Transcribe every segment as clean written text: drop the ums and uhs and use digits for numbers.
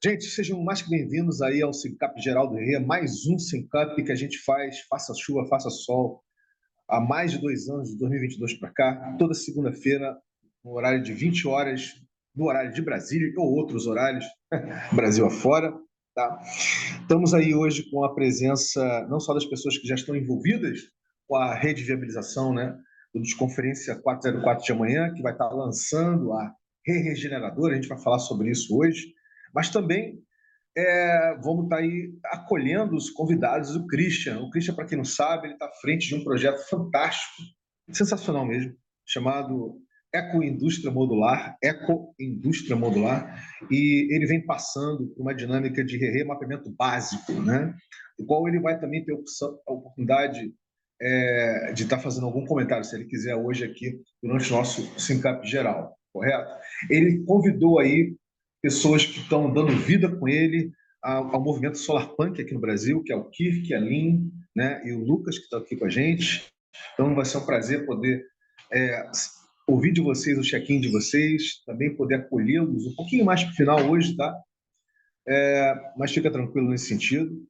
Gente, sejam mais que bem-vindos aí ao Sincap Geral do Rei, mais um Sincap que a gente faz, faça chuva, faça sol, há mais de 2 anos, de 2022 para cá, toda segunda-feira, no horário de 20 horas, no horário de Brasília ou outros horários, Brasil afora, tá? Estamos aí hoje com a presença não só das pessoas que já estão envolvidas com a rede de viabilização, né, do Desconferência 404 de amanhã, que vai estar lançando a Regeneradora, a gente vai falar sobre isso hoje, mas também vamos estar aí acolhendo os convidados do Christian. O Christian, para quem não sabe, ele está à frente de um projeto fantástico, sensacional mesmo, chamado Ecoindústria Modular, e ele vem passando por uma dinâmica de mapeamento básico, né? O qual ele vai também ter a oportunidade de estar fazendo algum comentário, se ele quiser, hoje aqui, durante o nosso Sincap geral, correto? Ele convidou aí pessoas que estão dando vida com ele ao movimento Solarpunk aqui no Brasil, que é o Kirk, a Lin, né, e o Lucas, que está aqui com a gente. Então vai ser um prazer poder ouvir de vocês o check-in de vocês, também poder acolhê-los um pouquinho mais para o final hoje, tá? Mas fica tranquilo nesse sentido.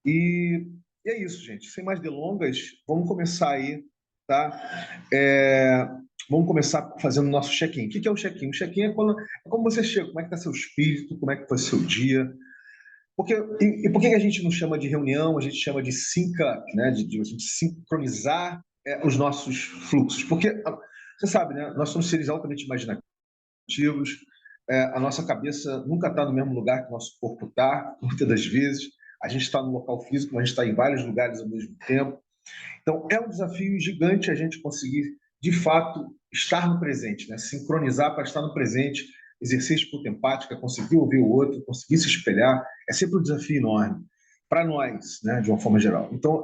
E é isso, gente. Sem mais delongas, vamos começar aí, tá? Vamos começar fazendo o nosso check-in. O que é o check-in? O check-in é como você chega, como é que está seu espírito, como é que foi seu dia. Por que a gente não chama de reunião, a gente chama de sync-up, né? De a gente sincronizar os nossos fluxos? Porque, você sabe, né? Nós somos seres altamente imaginativos, a nossa cabeça nunca está no mesmo lugar que o nosso corpo está, muitas das vezes. A gente está no local físico, mas a gente está em vários lugares ao mesmo tempo. Então, é um desafio gigante a gente conseguir, de fato, estar no presente, né? Sincronizar para estar no presente, exercer escuta empática, conseguir ouvir o outro, conseguir se espelhar, é sempre um desafio enorme para nós, né, de uma forma geral. Então,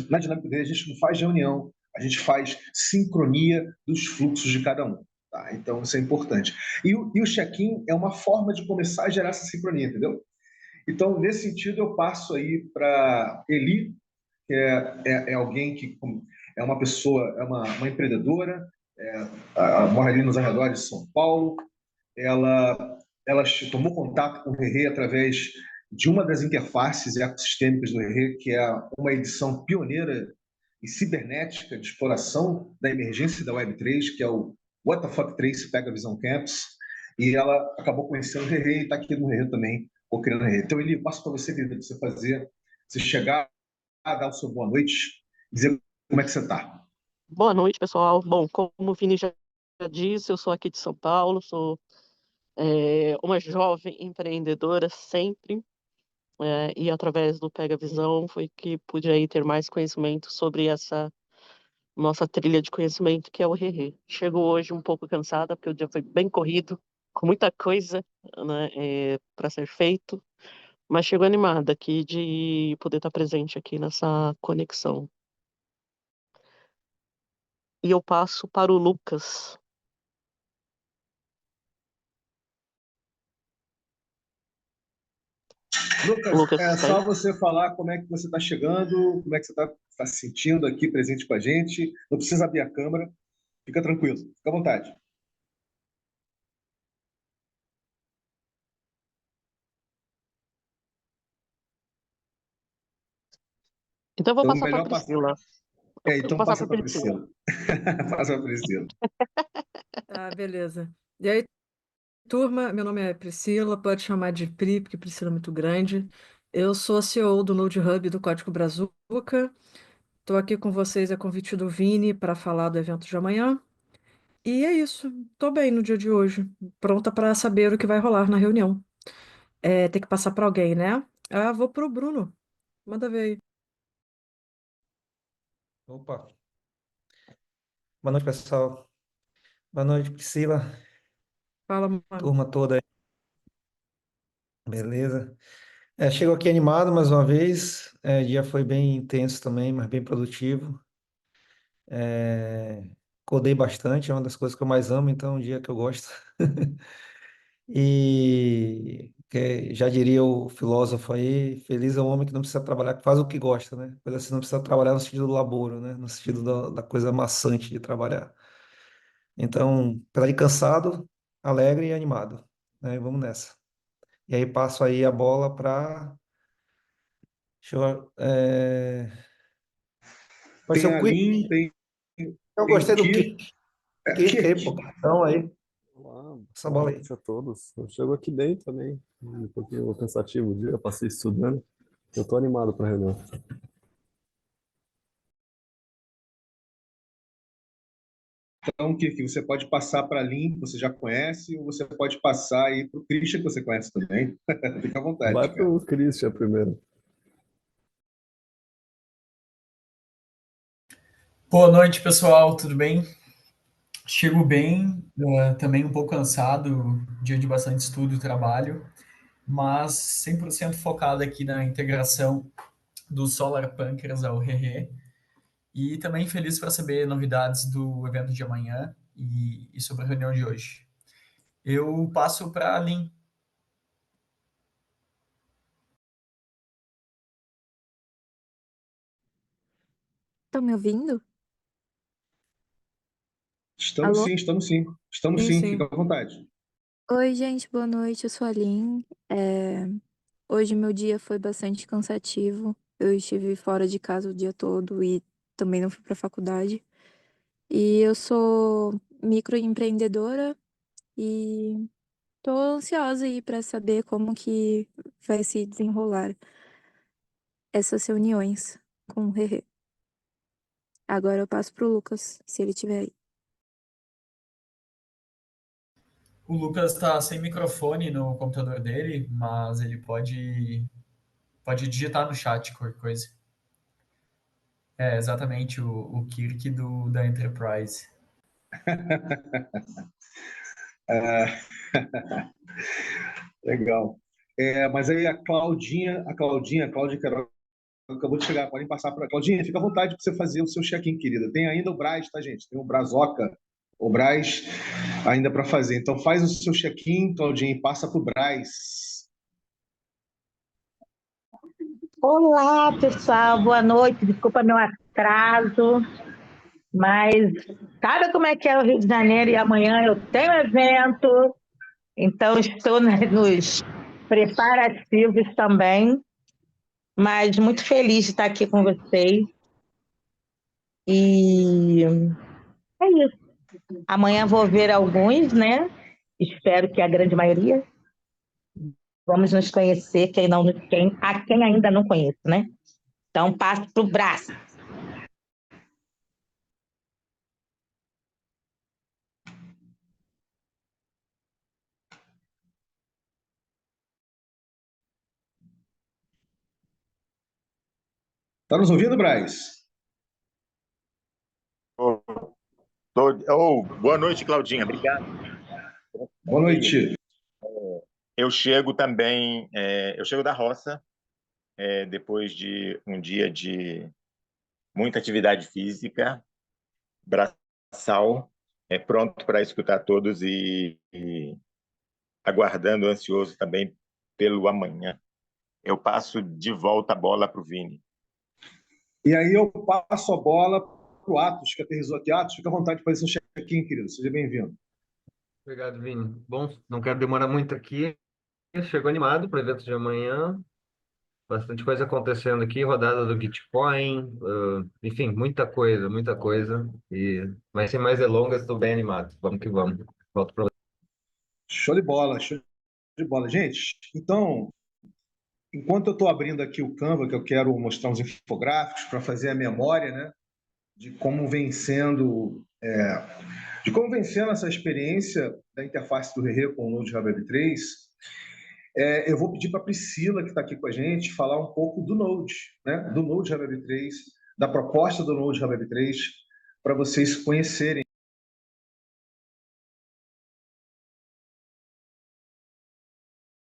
na dinâmica dele, a gente não faz reunião, a gente faz sincronia dos fluxos de cada um. Tá? Então, isso é importante. E o check-in é uma forma de começar a gerar essa sincronia, entendeu? Então, nesse sentido, eu passo aí para Eli, que é alguém que é uma pessoa, é uma empreendedora, mora ali nos arredores de São Paulo. Ela tomou contato com o Rerê através de uma das interfaces ecossistêmicas do Rerê, que é uma edição pioneira e cibernética de exploração da emergência da Web3, que é o What the Fuck 3 Pega a Visão Campus, e ela acabou conhecendo o Rerê e está aqui no Rerê também, co-criando o Rerê. Então, Eli, passo para você, querida, para você fazer, você chegar, dar o seu boa noite, dizer como é que você está. Boa noite, pessoal. Bom, como o Vini já disse, eu sou aqui de São Paulo, sou uma jovem empreendedora sempre, e através do Pega Visão foi que pude aí ter mais conhecimento sobre essa nossa trilha de conhecimento que é o Rerê. Chego hoje um pouco cansada, porque o dia foi bem corrido, com muita coisa, né, para ser feito, mas chego animada aqui de poder estar presente aqui nessa conexão. E eu passo para o Lucas. Lucas, é só você falar como é que você está chegando, como é que você está se sentindo aqui presente com a gente. Não precisa abrir a câmera, fica tranquilo, fica à vontade. Então eu vou Então, passar para a melhor passar. Priscila. Eu vou Então passar passa para para a a Priscila. Priscila. Passa para a Priscila. Beleza. E aí, turma, meu nome é Priscila, pode chamar de Pri, porque Priscila é muito grande. Eu sou a CEO do Node Hub do Código Brazuca. Estou aqui com vocês a convite do Vini para falar do evento de amanhã. E é isso. Estou bem no dia de hoje, pronta para saber o que vai rolar na reunião. Tem que passar para alguém, né? Vou pro Bruno. Manda ver aí. Opa, boa noite, pessoal. Boa noite, Priscila, Fala, mano. turma toda aí, beleza? Chego aqui animado mais uma vez, o dia foi bem intenso também, mas bem produtivo. Codei bastante, é uma das coisas que eu mais amo, então é um dia que eu gosto. Já diria o filósofo aí, feliz é o homem que não precisa trabalhar, que faz o que gosta, né? Coisa assim, não precisa trabalhar no sentido do laboro, né? No sentido da coisa maçante de trabalhar. Então, apesar de cansado, alegre e animado, né? Vamos nessa. E aí passo aí a bola para... Pode ser Tem o a Lin, Quick. Eu tem o gostei do Kirk. Quick. Quick aí, pô. Kirk. Então aí, Olá, essa boa bola aí. noite a todos. Eu chego aqui bem também, um pouquinho cansativo o dia, passei estudando. Eu tô animado para a reunião. Então, Kirk, você pode passar para a Lin, que você já conhece, ou você pode passar aí para o Christian, que você conhece também. Fica à Vai vontade, para cara. o Christian primeiro. Boa noite, pessoal, tudo bem? Chego bem, também um pouco cansado, dia de bastante estudo e trabalho, mas 100% focado aqui na integração do Solar Pancreas ao Rerê, e também feliz para saber novidades do evento de amanhã e sobre a reunião de hoje. Eu passo para a Lin. Estão me ouvindo? Estamos Alô? sim, estamos sim. Estamos Sim, sim, fica sim. à vontade. Oi, gente, boa noite. Eu sou a Lin. Hoje meu dia foi bastante cansativo. Eu estive fora de casa o dia todo e também não fui para a faculdade. E eu sou microempreendedora e tô ansiosa aí para saber como que vai se desenrolar essas reuniões com o Rerê. Agora eu passo pro Lucas, se ele estiver aí. O Lucas está sem microfone no computador dele, mas ele pode digitar no chat qualquer coisa. É exatamente o Kirk da Enterprise. Legal. Mas aí a Cláudia Queiroz acabou de chegar, podem passar para a Claudinha, fica à vontade para você fazer o seu check-in, querida. Tem ainda o Braz, tá, gente? Tem o Brazoca, o Braz ainda para fazer. Então faz o seu check-in, Claudinha, e passa para o Braz. Olá, pessoal, boa noite. Desculpa meu atraso, mas sabe como é que é o Rio de Janeiro? E amanhã eu tenho evento, então estou nos preparativos também, mas muito feliz de estar aqui com vocês. E é isso. Amanhã vou ver alguns, né? Espero que a grande maioria. Vamos nos conhecer, a quem ainda não conheço, né? Então, passo para o braço. Tá nos ouvindo, Braz? Boa noite, Claudinha. Obrigado. Boa noite. Eu chego também, eu chego da roça, depois de um dia de muita atividade física, braçal, pronto para escutar todos e aguardando, ansioso também pelo amanhã. Eu passo de volta a bola para o Vini. E aí eu passo a bola para o Atos, que aterrissou aqui. Atos, fica à vontade de fazer seu check-in, querido. Seja bem-vindo. Obrigado, Vini. Bom, não quero demorar muito aqui. Chego animado para o evento de amanhã. Bastante coisa acontecendo aqui, rodada do Bitcoin, enfim, muita coisa, muita coisa. E mas sem mais delongas, estou bem animado. Vamos que vamos. Volto para Show de bola, show de bola. Gente, então, enquanto eu estou abrindo aqui o Canva, que eu quero mostrar uns infográficos para fazer a memória, né, de como vem sendo, essa experiência da interface do Rerê com o Node Web 3, eu vou pedir para a Priscila, que está aqui com a gente, falar um pouco do Node, né, do Node Web 3, da proposta do Node Web 3, para vocês conhecerem.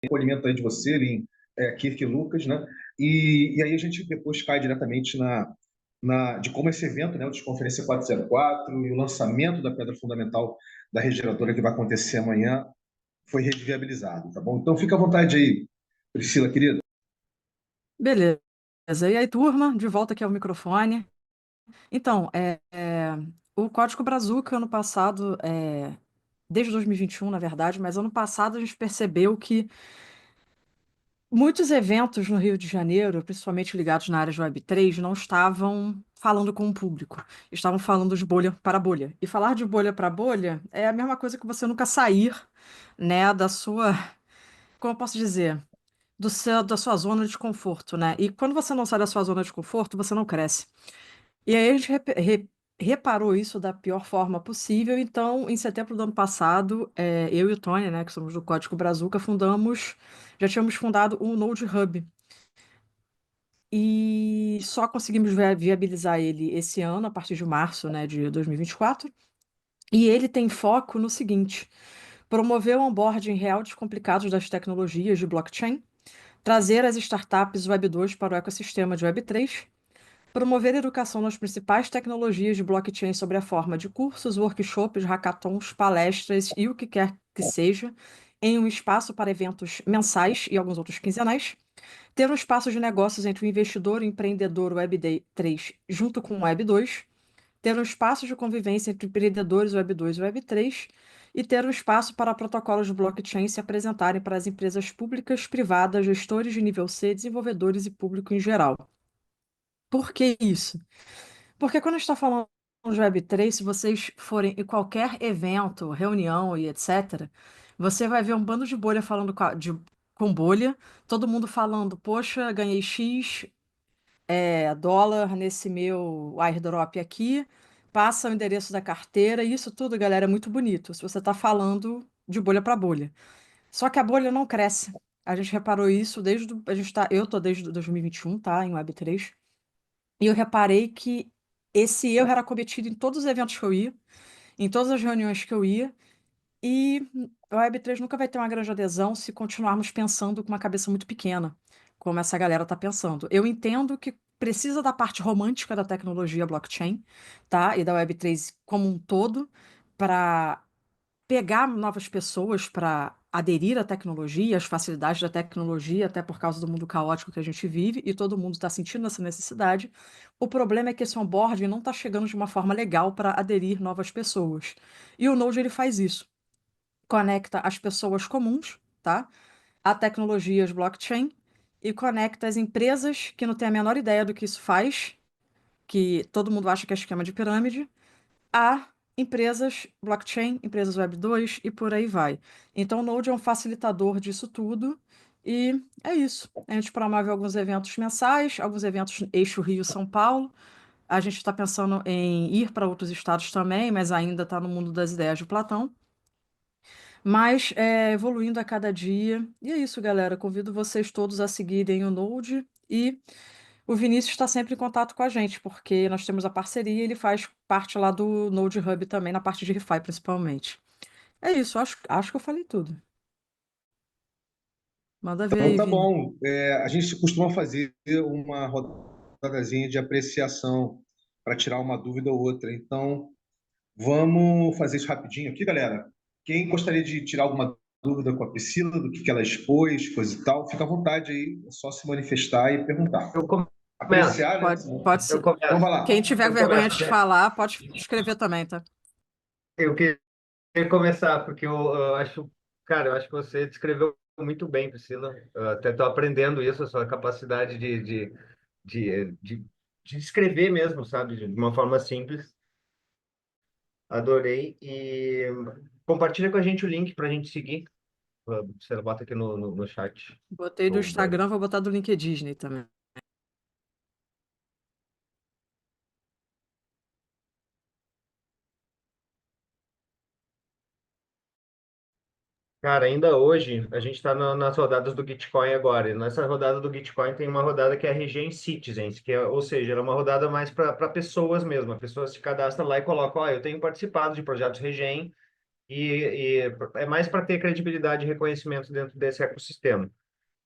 O acolhimento aí de você, Lin, Kirk e Lucas, né? E aí a gente depois cai diretamente de como esse evento, né, o Desconferência 404 e o lançamento da pedra fundamental da regeneradora que vai acontecer amanhã foi reviabilizado, tá bom? Então fica à vontade aí, Priscila, querida. Beleza. E aí, turma, de volta aqui ao microfone. Então, o Código Brazuca, ano passado, desde 2021, na verdade, mas ano passado a gente percebeu que muitos eventos no Rio de Janeiro, principalmente ligados na área de Web3, não estavam falando com o público, estavam falando de bolha para bolha. E falar de bolha para bolha é a mesma coisa que você nunca sair, né, da sua, como eu posso dizer, da sua zona de conforto, né? E quando você não sai da sua zona de conforto, você não cresce. E aí a gente reparou isso da pior forma possível. Então, em setembro do ano passado, eu e o Tony, né, que somos do Código Brazuca, já tínhamos fundado um Node Hub. E só conseguimos viabilizar ele esse ano, a partir de março, né, de 2024. E ele tem foco no seguinte: promover o onboarding real descomplicado das tecnologias de blockchain, trazer as startups Web 2 para o ecossistema de Web 3, promover a educação nas principais tecnologias de blockchain sobre a forma de cursos, workshops, hackathons, palestras e o que quer que seja, em um espaço para eventos mensais e alguns outros quinzenais, ter um espaço de negócios entre o investidor e o empreendedor Web 3 junto com o Web 2, ter um espaço de convivência entre empreendedores Web 2 e Web 3, e ter um espaço para protocolos de blockchain se apresentarem para as empresas públicas, privadas, gestores de nível C, desenvolvedores e público em geral. Por que isso? Porque quando a gente está falando de Web3, se vocês forem em qualquer evento, reunião e etc., você vai ver um bando de bolha falando com bolha, todo mundo falando, poxa, ganhei X dólar nesse meu airdrop aqui, passa o endereço da carteira, e isso tudo, galera, é muito bonito, se você está falando de bolha para bolha. Só que a bolha não cresce. A gente reparou isso eu tô desde 2021, tá, em Web3, e eu reparei que esse erro era cometido em todos os eventos que eu ia, em todas as reuniões que eu ia, e a Web3 nunca vai ter uma grande adesão se continuarmos pensando com uma cabeça muito pequena, como essa galera está pensando. Eu entendo que precisa da parte romântica da tecnologia blockchain, tá? E da Web3 como um todo, para pegar novas pessoas para aderir à tecnologia, às facilidades da tecnologia, até por causa do mundo caótico que a gente vive, e todo mundo está sentindo essa necessidade. O problema é que esse onboarding não está chegando de uma forma legal para aderir novas pessoas. E o Node ele faz isso. Conecta as pessoas comuns, tá? A tecnologias blockchain e conecta as empresas que não têm a menor ideia do que isso faz, que todo mundo acha que é esquema de pirâmide, a empresas blockchain, empresas Web 2 e por aí vai. Então, o Node é um facilitador disso tudo e é isso. A gente promove alguns eventos mensais, alguns eventos eixo Rio-São Paulo. A gente está pensando em ir para outros estados também, mas ainda está no mundo das ideias de Platão. Mas evoluindo a cada dia. E é isso, galera. Convido vocês todos a seguirem o Node e o Vinícius está sempre em contato com a gente, porque nós temos a parceria e ele faz parte lá do Node Hub também, na parte de ReFi principalmente. É isso, acho que eu falei tudo. Manda ver Então aí, tá Vini. bom. A gente costuma fazer uma rodadazinha de apreciação para tirar uma dúvida ou outra. Então, vamos fazer isso rapidinho aqui, galera. Quem gostaria de tirar alguma dúvida com a Priscila, do que ela expôs, coisa e tal, fica à vontade aí, é só se manifestar e perguntar. Eu começo. Apreciar, né? Pode Eu ser. Então vai começo. lá. Quem tiver Eu vergonha começo. de falar, pode escrever também, tá? Eu queria começar, porque eu acho, cara, eu acho que você descreveu muito bem, Priscila. Eu até estou aprendendo isso, a sua capacidade de, de, de escrever mesmo, sabe? De uma forma simples. Adorei. E compartilha com a gente o link para a gente seguir. Você bota aqui no chat. Botei do Instagram, vou botar do LinkedIn também. Cara, ainda hoje a gente está nas rodadas do Gitcoin agora. E nessa rodada do Gitcoin tem uma rodada que é a Regen Citizens, ou seja, ela é uma rodada mais para pessoas mesmo. A pessoa se cadastra lá e coloca, ó, eu tenho participado de projetos Regen e é mais para ter credibilidade e reconhecimento dentro desse ecossistema.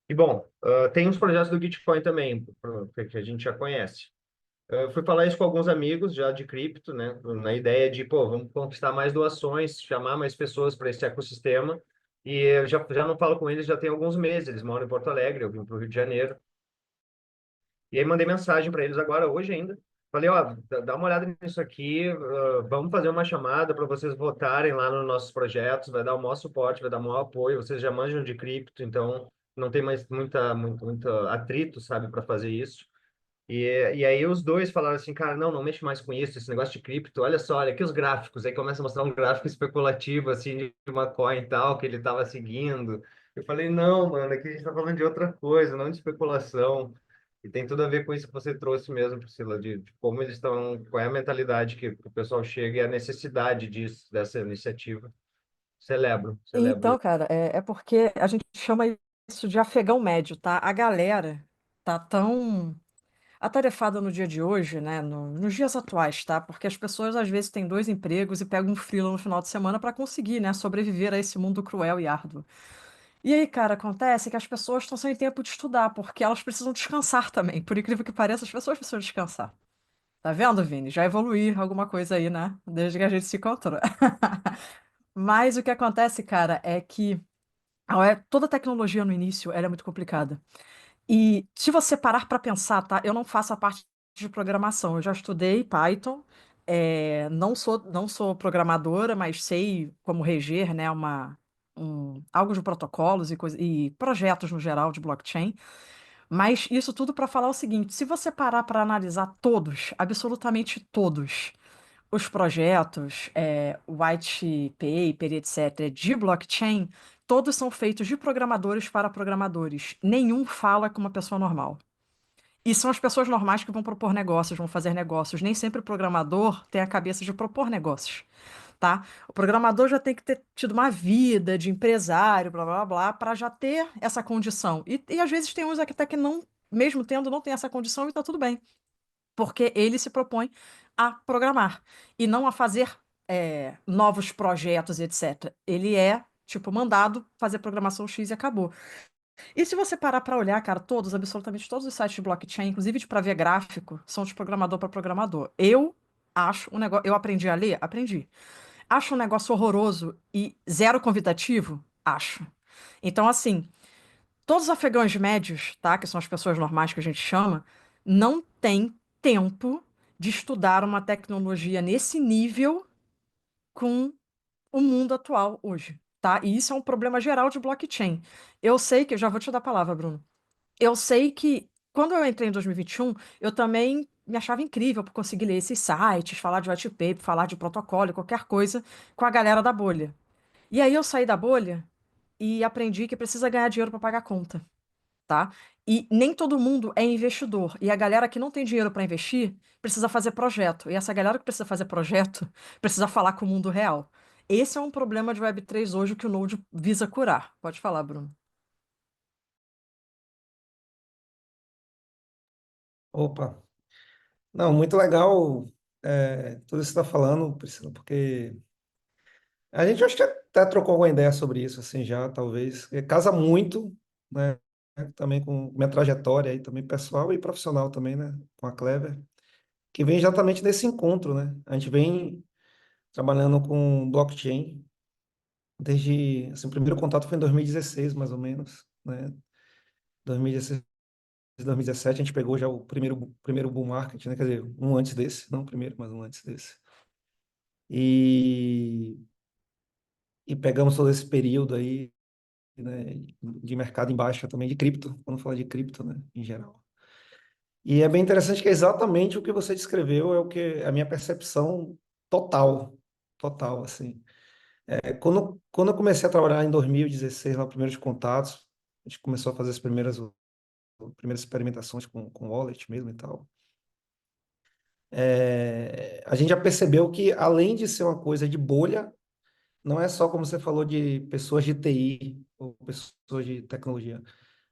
E bom, tem os projetos do Gitcoin também, que a gente já conhece. Eu fui falar isso com alguns amigos já de cripto, né? Na ideia de, pô, vamos conquistar mais doações, chamar mais pessoas para esse ecossistema. E eu já não falo com eles já tem alguns meses. Eles moram em Porto Alegre, eu vim para o Rio de Janeiro. E aí mandei mensagem para eles agora, hoje ainda, falei, ó, dá uma olhada nisso aqui, vamos fazer uma chamada para vocês votarem lá nos nossos projetos, vai dar o maior suporte, vai dar o maior apoio, vocês já manjam de cripto, então não tem mais muita atrito, sabe, para fazer isso. E aí os dois falaram assim, cara, não mexe mais com isso, esse negócio de cripto, olha só, olha aqui os gráficos, aí começa a mostrar um gráfico especulativo, assim, de uma coin e tal, que ele estava seguindo. Eu falei, não, mano, aqui a gente está falando de outra coisa, não de especulação. E tem tudo a ver com isso que você trouxe mesmo, Priscila, de como eles estão, qual é a mentalidade que o pessoal chega e a necessidade disso, dessa iniciativa. Celebro, celebro. Então, cara, é porque a gente chama isso de afegão médio, tá? A galera tá tão atarefada no dia de hoje, né? Nos dias atuais, tá? Porque as pessoas às vezes têm dois empregos e pegam um freela no final de semana para conseguir, né? Sobreviver a esse mundo cruel e árduo. E aí, cara, acontece que as pessoas estão sem tempo de estudar, porque elas precisam descansar também. Por incrível que pareça, as pessoas precisam descansar. Tá vendo, Vini? Já evoluiu alguma coisa aí, né? Desde que a gente se encontrou. Mas o que acontece, cara, é que toda tecnologia no início ela é muito complicada. E se você parar para pensar, tá? Eu não faço a parte de programação. Eu já estudei Python, não sou programadora, mas sei como reger, né, algo de protocolos e projetos no geral de blockchain. Mas isso tudo para falar o seguinte: se você parar para analisar todos, absolutamente todos, os projetos, white paper, etc., de blockchain, todos são feitos de programadores para programadores. Nenhum fala com uma pessoa normal. E são as pessoas normais que vão propor negócios, vão fazer negócios. Nem sempre o programador tem a cabeça de propor negócios, tá? O programador já tem que ter tido uma vida de empresário, blá blá blá, para já ter essa condição. E às vezes tem uns aqui até que não, mesmo tendo, não tem essa condição e tá tudo bem. Porque ele se propõe a programar e não a fazer novos projetos, etc. Ele é, tipo, mandado fazer programação X e acabou. E se você parar para olhar, cara, absolutamente todos os sites de blockchain, inclusive de para ver gráfico, são de programador para programador. Eu acho um negócio. Eu aprendi a ler? Aprendi. Acho um negócio horroroso e zero convidativo? Acho. Então, assim, todos os afegãos médios, tá, que são as pessoas normais que a gente chama, não têm tempo de estudar uma tecnologia nesse nível com o mundo atual hoje, tá? E isso é um problema geral de blockchain. Eu sei que, eu já vou te dar a palavra, Bruno. Eu sei que quando eu entrei em 2021, eu também me achava incrível por conseguir ler esses sites, falar de white paper, falar de protocolo, qualquer coisa com a galera da bolha. E aí eu saí da bolha e aprendi que precisa ganhar dinheiro para pagar a conta, tá? E nem todo mundo é investidor. E a galera que não tem dinheiro para investir precisa fazer projeto. E essa galera que precisa fazer projeto precisa falar com o mundo real. Esse é um problema de Web3 hoje que o Node visa curar. Pode falar, Bruno. Opa, não, muito legal tudo isso que você está falando, Priscila, porque a gente acho que até trocou uma ideia sobre isso, assim, já, talvez. Casa muito, né, também com minha trajetória aí, também pessoal e profissional também, né, com a Clever, que vem exatamente nesse encontro, né? A gente vem trabalhando com blockchain desde, assim, o primeiro contato foi em 2016, mais ou menos, né? 2016, 2017, a gente pegou já o primeiro bull market, né? Quer dizer, um antes desse, não o primeiro, mas um antes desse. E, e pegamos todo esse período aí, né, de mercado em baixa também, de cripto, vamos falar de cripto, né, em geral. E é bem interessante que é exatamente o que você descreveu, é o que a minha percepção total, total, assim. Quando eu comecei a trabalhar em 2016, lá, primeiros contatos, a gente começou a fazer as primeiras experimentações com wallet mesmo e tal. A gente já percebeu que, além de ser uma coisa de bolha, não é só, como você falou, de pessoas de TI ou pessoas de tecnologia.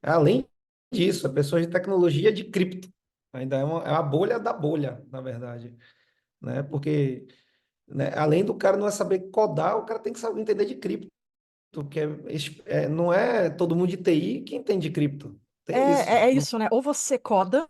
Além disso, é pessoas de tecnologia de cripto. Ainda é uma bolha da bolha, na verdade, né? Porque, né, além do cara não é saber codar, o cara tem que saber entender de cripto, que não é todo mundo de TI que entende de cripto. É, Tem isso. é isso, né? Ou você coda,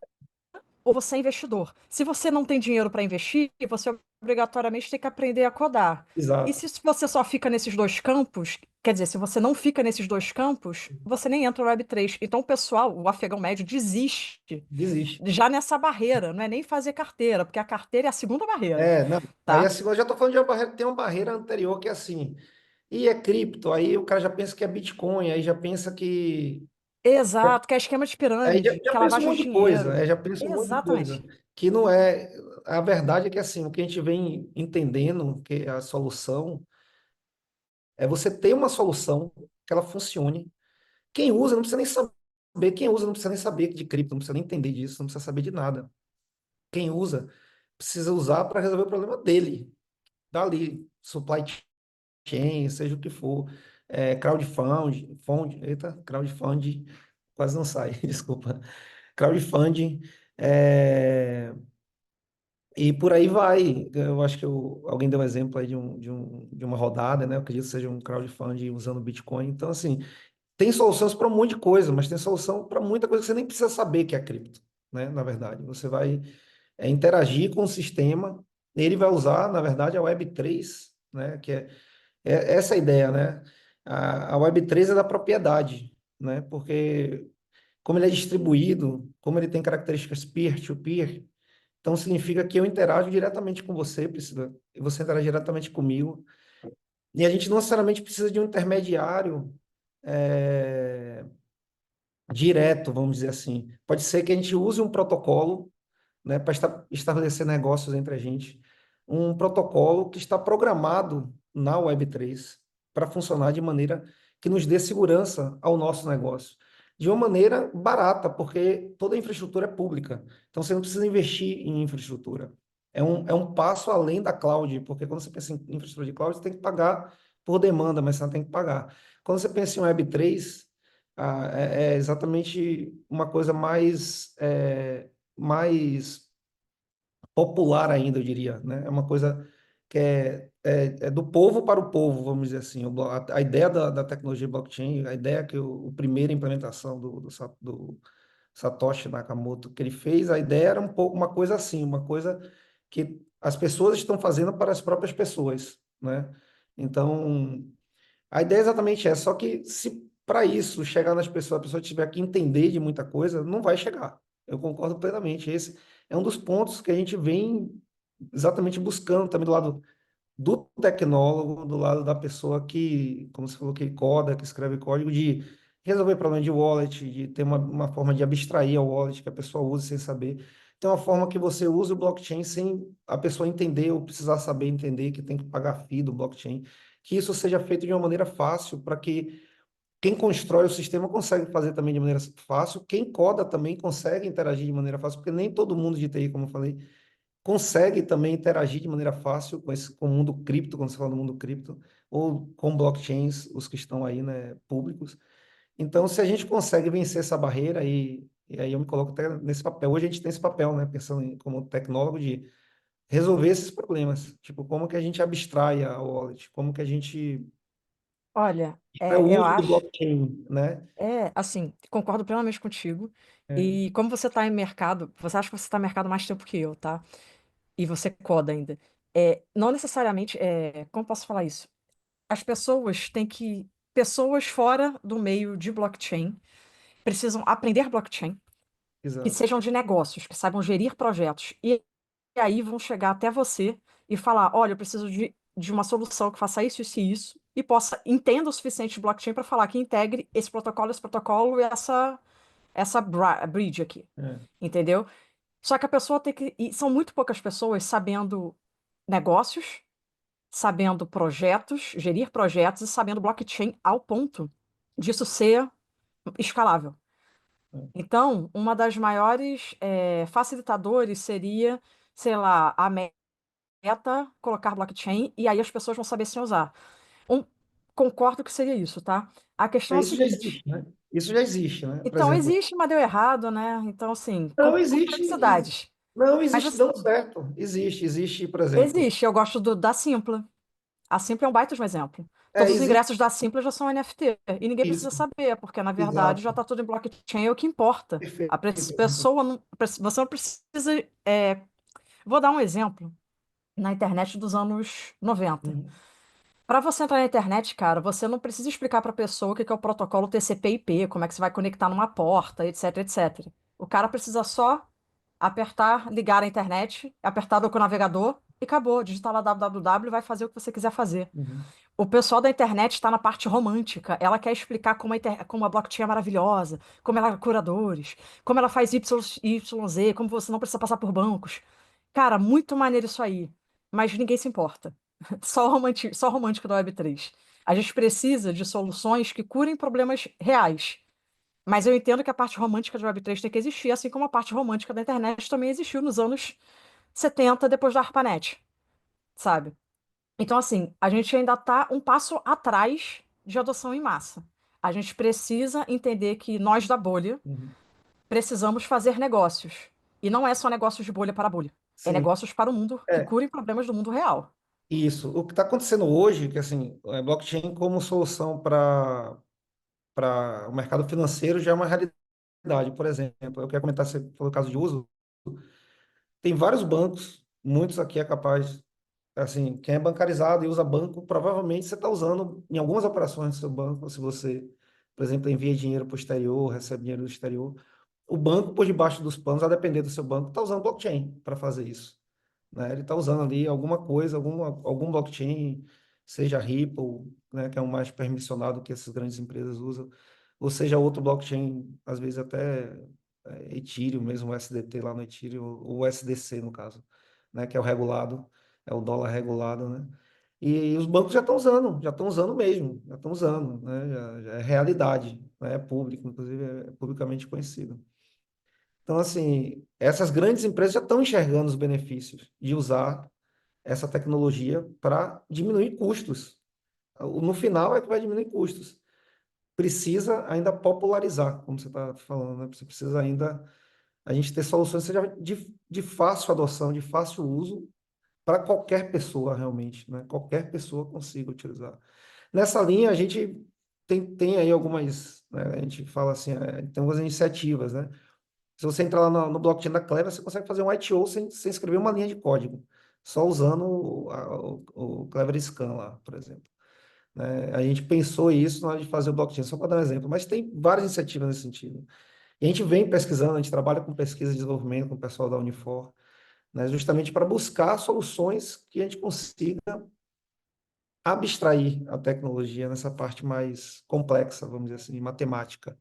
ou você é investidor. Se você não tem dinheiro para investir, você obrigatoriamente tem que aprender a codar. E Exato. se você só fica nesses dois campos, quer dizer, se você não fica nesses dois campos, você nem entra no Web3. Então o pessoal, o afegão médio, desiste Desiste. já nessa barreira, não é nem fazer carteira, porque a carteira é a segunda barreira, Não. Aí tá? assim, eu já estou falando de uma barreira, tem uma barreira anterior que é assim, e é cripto, aí o cara já pensa que é Bitcoin, aí já pensa que. Exato, que é esquema de Aí já, pirâmide, já que é pensa um lavagem de monte de coisa, dinheiro. já pensa um monte de coisa. Exatamente. Que não é. A verdade é que assim, o que a gente vem entendendo que a solução é você ter uma solução que ela funcione. Quem usa não precisa nem saber, quem usa não precisa nem saber de cripto, não precisa nem entender disso, não precisa saber de nada. Quem usa precisa usar para resolver o problema dele, dali, supply chain, seja o que for, crowdfunding, quase não sai, desculpa, crowdfunding, é, e por aí vai. Eu acho que alguém deu um exemplo aí de uma rodada, né? Eu acredito que seja um crowdfunding usando Bitcoin. Então, assim, tem soluções para um monte de coisa, mas tem solução para muita coisa que você nem precisa saber que é cripto, né? Na verdade, você vai interagir com o sistema, ele vai usar, na verdade, a Web3, né? Que é essa a ideia, né? A Web3 é da propriedade, né? Porque como ele é distribuído, como ele tem características peer-to-peer, então significa que eu interajo diretamente com você, Priscila, e você interage diretamente comigo, e a gente não necessariamente precisa de um intermediário é, direto, vamos dizer assim. Pode ser que a gente use um protocolo, né, para estabelecer negócios entre a gente, um protocolo que está programado na Web3 para funcionar de maneira que nos dê segurança ao nosso negócio. De uma maneira barata, porque toda a infraestrutura é pública. Então você não precisa investir em infraestrutura. É um passo além da cloud, porque quando você pensa em infraestrutura de cloud, você tem que pagar por demanda, mas você não tem que pagar. Quando você pensa em Web3, é exatamente uma coisa mais popular ainda, eu diria, né? É uma coisa que é do povo para o povo, vamos dizer assim. A ideia da tecnologia blockchain, a ideia que o primeira implementação do Satoshi Nakamoto que ele fez, a ideia era um pouco uma coisa assim, uma coisa que as pessoas estão fazendo para as próprias pessoas, né? Então, a ideia é exatamente essa, só que se para isso chegar nas pessoas, a pessoa tiver que entender de muita coisa, não vai chegar. Eu concordo plenamente. Esse é um dos pontos que a gente vem exatamente buscando também do lado do tecnólogo, do lado da pessoa que, como você falou, que coda, que escreve código, de resolver problema de wallet, de ter uma forma de abstrair a wallet que a pessoa use sem saber. Tem uma forma que você use o blockchain sem a pessoa entender ou precisar saber entender que tem que pagar FII do blockchain. Que isso seja feito de uma maneira fácil para que quem constrói o sistema consegue fazer também de maneira fácil, quem coda também consegue interagir de maneira fácil, porque nem todo mundo de TI, como eu falei, consegue também interagir de maneira fácil com o mundo cripto, quando você fala do mundo cripto, ou com blockchains, os que estão aí, né, públicos. Então, se a gente consegue vencer essa barreira, e aí eu me coloco até nesse papel, hoje a gente tem esse papel, né, pensando como tecnólogo, de resolver esses problemas. Tipo, como que a gente abstrai a wallet, como que a gente Olha, é o eu uso do acho, blockchain, né? assim, concordo plenamente contigo. É, E como você está em mercado, você acha que você está em mercado mais tempo que eu, tá? E você coda ainda. Não necessariamente, como posso falar isso? As pessoas têm que, pessoas fora do meio de blockchain precisam aprender blockchain, que exato. sejam de negócios, que saibam gerir projetos. E aí vão chegar até você e falar: olha, eu preciso de uma solução que faça isso, isso e isso, e possa, entenda o suficiente de blockchain para falar que integre esse protocolo e essa bridge aqui. É. Entendeu? Só que a pessoa tem que. E são muito poucas pessoas sabendo negócios, sabendo projetos, gerir projetos e sabendo blockchain ao ponto disso ser escalável. É. Então, uma das maiores facilitadores seria, sei lá, a Meta colocar blockchain e aí as pessoas vão saber se usar. Um, concordo que seria isso, tá? A questão é a Isso já seguinte. existe, né? Isso já existe, né? Por Então, exemplo, existe, mas deu errado, né? Então, assim, não existe, complexidades. não Mas, existe assim, dando certo. Existe, por exemplo. existe. Eu gosto da Simpla. A Simpla é um baita de um exemplo. É, Todos os existe ingressos da Simpla já são NFT. E ninguém precisa isso. saber, porque na verdade Exato. já está tudo em blockchain, é o que importa. Perfeito. A pessoa não, você não precisa. Vou dar um exemplo na internet dos anos 90. Uhum. Para você entrar na internet, cara, você não precisa explicar para a pessoa o que é o protocolo TCP/IP, como é que você vai conectar numa porta, etc, etc. O cara precisa só apertar, ligar a internet, apertar o navegador e acabou. Digitar lá www e vai fazer o que você quiser fazer. Uhum. O pessoal da internet está na parte romântica. Ela quer explicar como a blockchain é maravilhosa, como ela é curadores, como ela faz YZ, como você não precisa passar por bancos. Cara, muito maneiro isso aí. Mas ninguém se importa. Só romântico da Web3. A gente precisa de soluções que curem problemas reais. Mas eu entendo que a parte romântica da Web3 tem que existir, assim como a parte romântica da internet também existiu nos anos 70, depois da ARPANET, sabe? Então, assim, a gente ainda está um passo atrás de adoção em massa. A gente precisa entender que nós da bolha Uhum. precisamos fazer negócios. E não é só negócios de bolha para bolha. É Sim. negócios para o mundo que É, curem problemas do mundo real. isso. O que está acontecendo hoje, que assim, a blockchain como solução para o mercado financeiro já é uma realidade. Por exemplo, eu quero comentar, você falou o caso de uso, tem vários bancos, muitos aqui é capaz, assim, quem é bancarizado e usa banco, provavelmente você está usando em algumas operações do seu banco, se você, por exemplo, envia dinheiro para o exterior, recebe dinheiro do exterior, o banco, por debaixo dos panos, a depender do seu banco, está usando blockchain para fazer isso, né? Ele está usando ali alguma coisa, algum blockchain, seja Ripple, né, que é o mais permissionado que essas grandes empresas usam, ou seja outro blockchain, às vezes até Ethereum mesmo, o SDT lá no Ethereum, ou o SDC no caso, né, que é o regulado, é o dólar regulado, né? E os bancos já estão usando mesmo, já estão usando, né? Já é realidade, né? É público, inclusive é publicamente conhecido. Então, assim, essas grandes empresas já estão enxergando os benefícios de usar essa tecnologia para diminuir custos. No final é que vai diminuir custos. Precisa ainda popularizar, como você está falando, né? Você precisa ainda a gente ter soluções que sejam de fácil adoção, de fácil uso para qualquer pessoa realmente, né? Qualquer pessoa consiga utilizar. Nessa linha, a gente tem aí algumas, né? A gente fala assim, tem algumas iniciativas, né? Se você entrar lá no blockchain da Clever, você consegue fazer um ITO sem escrever uma linha de código, só usando o Clever Scan lá, por exemplo. Né? A gente pensou isso na hora de fazer o blockchain, só para dar um exemplo, mas tem várias iniciativas nesse sentido. E a gente vem pesquisando, a gente trabalha com pesquisa e desenvolvimento com o pessoal da Unifor, né? Justamente para buscar soluções que a gente consiga abstrair a tecnologia nessa parte mais complexa, vamos dizer assim, matemática,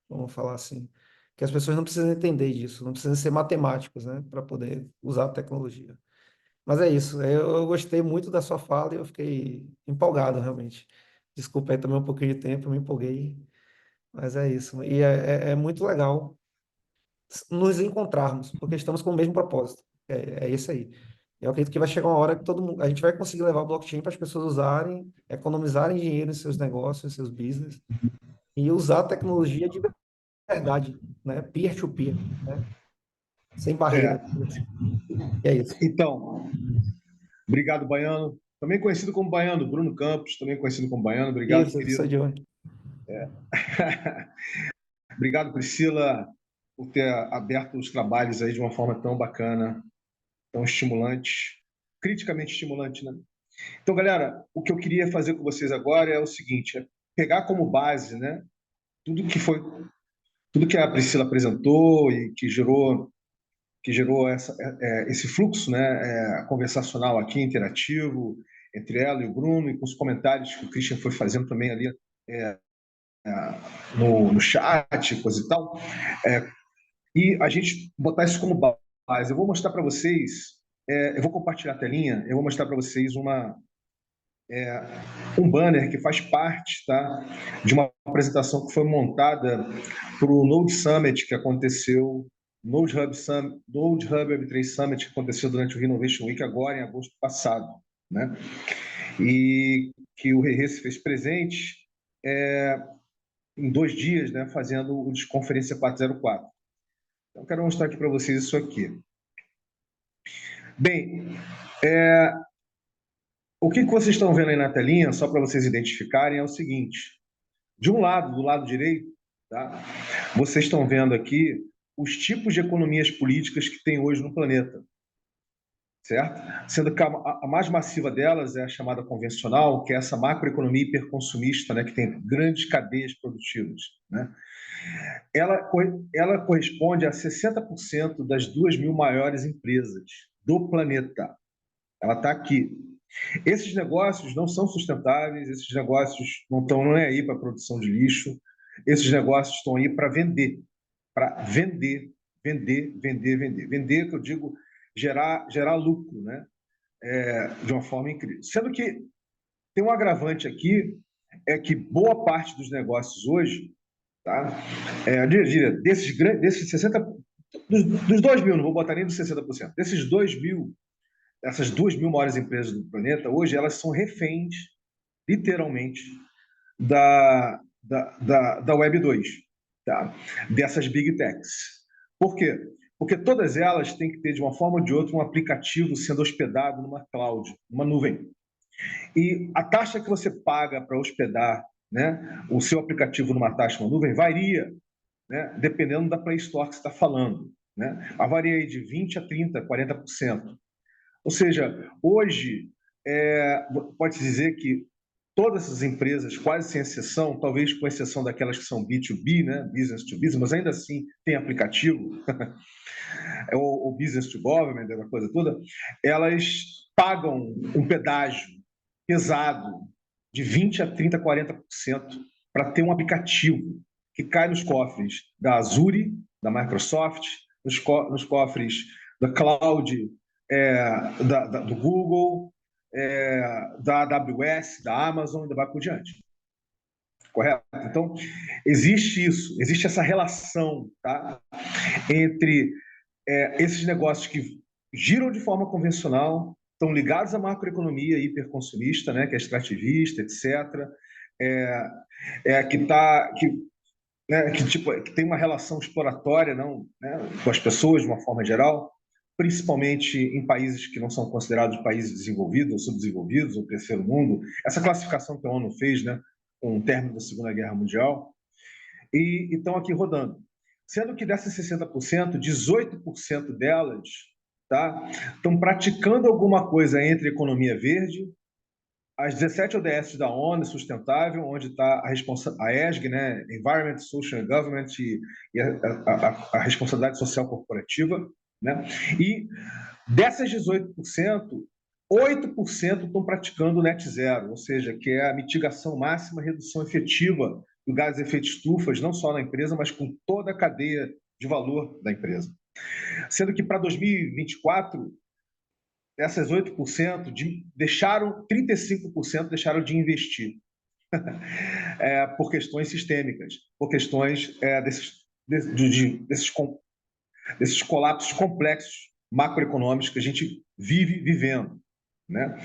vamos falar assim, que as pessoas não precisam entender disso, não precisam ser matemáticos, né, para poder usar a tecnologia. Mas é isso, eu gostei muito da sua fala e eu fiquei empolgado, realmente. Desculpa aí também um pouquinho de tempo, eu me empolguei, mas é isso. E é muito legal nos encontrarmos, porque estamos com o mesmo propósito. É esse aí. Eu acredito que vai chegar uma hora que todo mundo, a gente vai conseguir levar o blockchain para as pessoas usarem, economizarem dinheiro em seus negócios, em seus business, e usar a tecnologia de verdade, né? Peer-to-peer, né? Sem É, barreira. E é isso. então, obrigado, Baiano. Também conhecido como Baiano, Bruno Campos, também conhecido como Baiano. Obrigado, Isso, sou querido. de onde? Obrigado, Priscila, por ter aberto os trabalhos aí de uma forma tão bacana, tão estimulante, criticamente estimulante, né? Então, galera, o que eu queria fazer com vocês agora é o seguinte: é pegar como base, né, tudo que foi, tudo que a Priscila apresentou e que gerou esse fluxo, né, conversacional aqui, interativo, entre ela e o Bruno, e com os comentários que o Christian foi fazendo também ali no chat, coisa e tal, e a gente botar isso como base. Eu vou mostrar para vocês, eu vou compartilhar a telinha, eu vou mostrar para vocês um banner que faz parte, tá, de uma apresentação que foi montada para o Node Summit que aconteceu, Node Hub Web3 Summit que aconteceu durante o Innovation Week agora em agosto passado, né? E que o Rei se fez presente em 2 dias, né, fazendo o Desconferência 404. Então, quero mostrar aqui para vocês isso aqui. Bem, o que vocês estão vendo aí na telinha, só para vocês identificarem, é o seguinte. De um lado, do lado direito, tá? Vocês estão vendo aqui os tipos de economias políticas que tem hoje no planeta, certo? Sendo que a mais massiva delas é a chamada convencional, que é essa macroeconomia hiperconsumista, né, que tem grandes cadeias produtivas, né? Ela corresponde a 60% das 2.000 maiores empresas do planeta. Ela está aqui. Esses negócios não são sustentáveis, esses negócios não estão nem aí para a produção de lixo, esses negócios estão aí para vender, vender, que eu digo gerar lucro, né? De uma forma incrível. Sendo que tem um agravante aqui, é que boa parte dos negócios hoje, tá? Eu diria, desses 60, dos 2.000, não vou botar nem dos 60%, desses 2.000, essas 2.000 maiores empresas do planeta, hoje, elas são reféns, literalmente, da Web 2, tá? Dessas Big Techs. Por quê? Porque todas elas têm que ter, de uma forma ou de outra, um aplicativo sendo hospedado numa cloud, numa nuvem. E a taxa que você paga para hospedar, né, o seu aplicativo numa taxa, numa nuvem, varia, né, dependendo da Play Store que você está falando, né? Varia aí de 20% a 30%, 40%. Ou seja, hoje, pode-se dizer que todas essas empresas, quase sem exceção, talvez com exceção daquelas que são B2B, né, business to business, mas ainda assim tem aplicativo, o business to government, aquela coisa toda, elas pagam um pedágio pesado de 20% a 30%, 40% para ter um aplicativo que cai nos cofres da Azure, da Microsoft, nos cofres da Cloud, do Google, da AWS, da Amazon, e vai por diante. Correto? Então, existe isso, existe essa relação, tá, entre esses negócios que giram de forma convencional, estão ligados à macroeconomia hiperconsumista, né, que é extrativista, etc., que tem uma relação exploratória, não, né, com as pessoas de uma forma geral, principalmente em países que não são considerados países desenvolvidos, ou subdesenvolvidos, ou terceiro mundo. Essa classificação que a ONU fez, né, com o término da Segunda Guerra Mundial, e estão aqui rodando. Sendo que dessas 60%, 18% delas, tá, estão praticando alguma coisa entre economia verde, as 17 ODS da ONU sustentável, onde está a ESG, né, Environment, Social and Government, e a responsabilidade social corporativa, né? E dessas 18%, 8% estão praticando o net zero, ou seja, que é a mitigação máxima, redução efetiva do gás de efeito estufa, não só na empresa, mas com toda a cadeia de valor da empresa. Sendo que para 2024, essas 8% deixaram, 35% deixaram de investir por questões sistêmicas, por questões desses colapsos complexos macroeconômicos que a gente vive vivendo, né?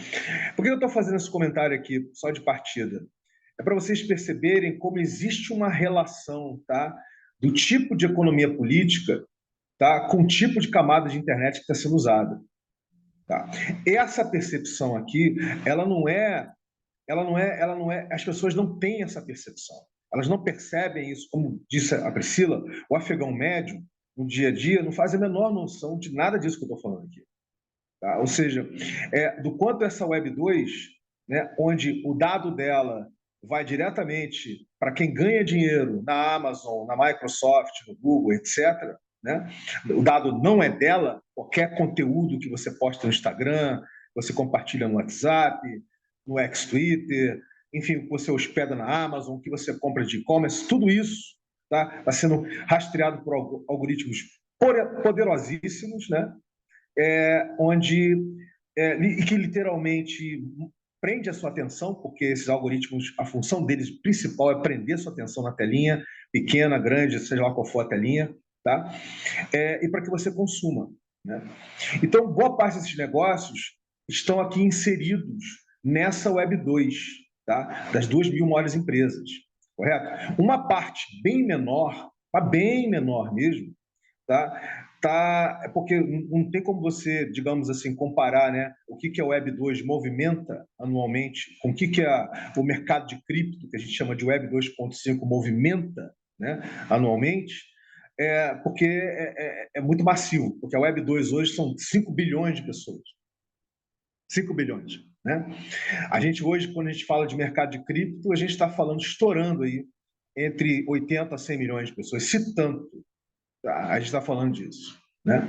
Por que eu estou fazendo esse comentário aqui, só de partida? É para vocês perceberem como existe uma relação, tá, do tipo de economia política, tá, com o tipo de camada de internet que está sendo usada. Tá? Essa percepção aqui, as pessoas não têm essa percepção. Elas não percebem isso, como disse a Priscila, o afegão médio, no dia a dia, não faz a menor noção de nada disso que eu estou falando aqui. Tá? Ou seja, do quanto essa Web 2, né, onde o dado dela vai diretamente para quem ganha dinheiro na Amazon, na Microsoft, no Google, etc., né? O dado não é dela, qualquer conteúdo que você posta no Instagram, você compartilha no WhatsApp, no ex-Twitter, enfim, que você hospeda na Amazon, que você compra de e-commerce, tudo isso está sendo rastreado por algoritmos poderosíssimos, né? Que literalmente prende a sua atenção, porque esses algoritmos, a função deles principal é prender a sua atenção na telinha, pequena, grande, seja lá qual for a telinha, tá? E para que você consuma, né? Então, boa parte desses negócios estão aqui inseridos nessa Web 2, tá? Das 2.000 maiores empresas, correto? Uma parte bem menor mesmo, tá é porque não tem como você, digamos assim, comparar, né, o que é o Web 2 movimenta anualmente com o que é o mercado de cripto, que a gente chama de Web 2.5, movimenta, né, anualmente, porque é muito macio, porque a Web 2 hoje são 5 bilhões de pessoas. 5 bilhões, né? A gente hoje, quando a gente fala de mercado de cripto, a gente está falando, estourando aí, entre 80 a 100 milhões de pessoas, se tanto. Tá? A gente está falando disso, né?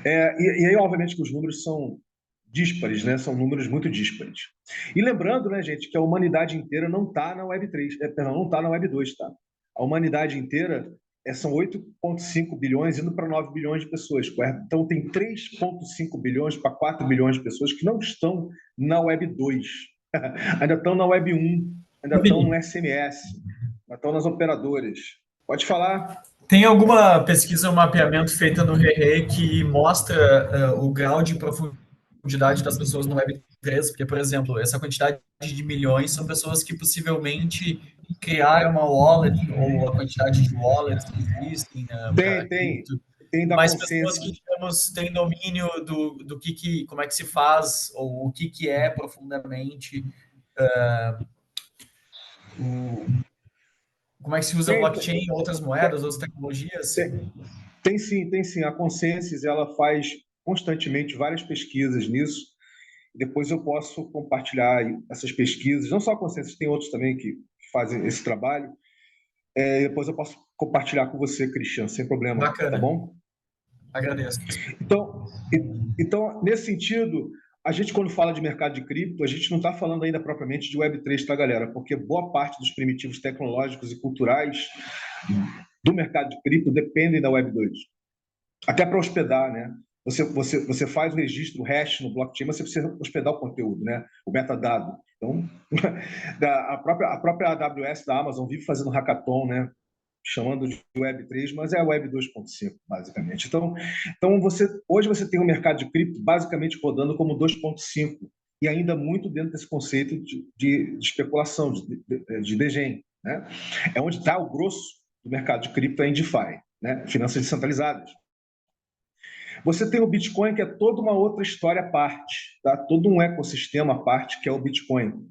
E aí, obviamente, que os números são díspares, né? São números muito díspares. E lembrando, né, gente, que a humanidade inteira não está na Web 3, perdão, não está na Web 2, tá? A humanidade inteira são 8,5 bilhões indo para 9 bilhões de pessoas, correto? Então, tem 3,5 bilhões para 4 bilhões de pessoas que não estão na Web 2. Ainda estão na Web 1, ainda estão no SMS, ainda estão nas operadoras. Pode falar. Tem alguma pesquisa ou mapeamento feita no RE que mostra o grau de profundidade das pessoas no Web3? Porque, por exemplo, essa quantidade de milhões são pessoas que possivelmente criaram uma wallet, ou a quantidade de wallets que existem para cripto. Tem da Mas consciência. pessoas que, digamos, têm domínio do que como é que se faz, ou o que é profundamente como é que se usa blockchain, outras moedas, outras tecnologias? Tem sim. A Consciências, ela faz constantemente várias pesquisas nisso. Depois eu posso compartilhar essas pesquisas. Não só a Consciências, tem outros também que fazem esse trabalho. Depois eu posso compartilhar com você, Cristiano, sem problema. Bacana. Tá bom? Agradeço. Então, nesse sentido, a gente, quando fala de mercado de cripto, a gente não está falando ainda propriamente de Web3, tá, galera? Porque boa parte dos primitivos tecnológicos e culturais do mercado de cripto dependem da Web2. Até para hospedar, né? Você faz o registro, o hash no blockchain, mas você precisa hospedar o conteúdo, né? O metadado. Então, a própria AWS da Amazon vive fazendo hackathon, né? Chamando de Web3, mas é a Web 2.5, basicamente. Então hoje você tem um mercado de cripto basicamente rodando como 2.5 e ainda muito dentro desse conceito de especulação, de degen, né? É onde está o grosso do mercado de cripto, em DeFi, né? Finanças descentralizadas. Você tem o Bitcoin, que é toda uma outra história à parte, tá? Todo um ecossistema à parte, que é o Bitcoin.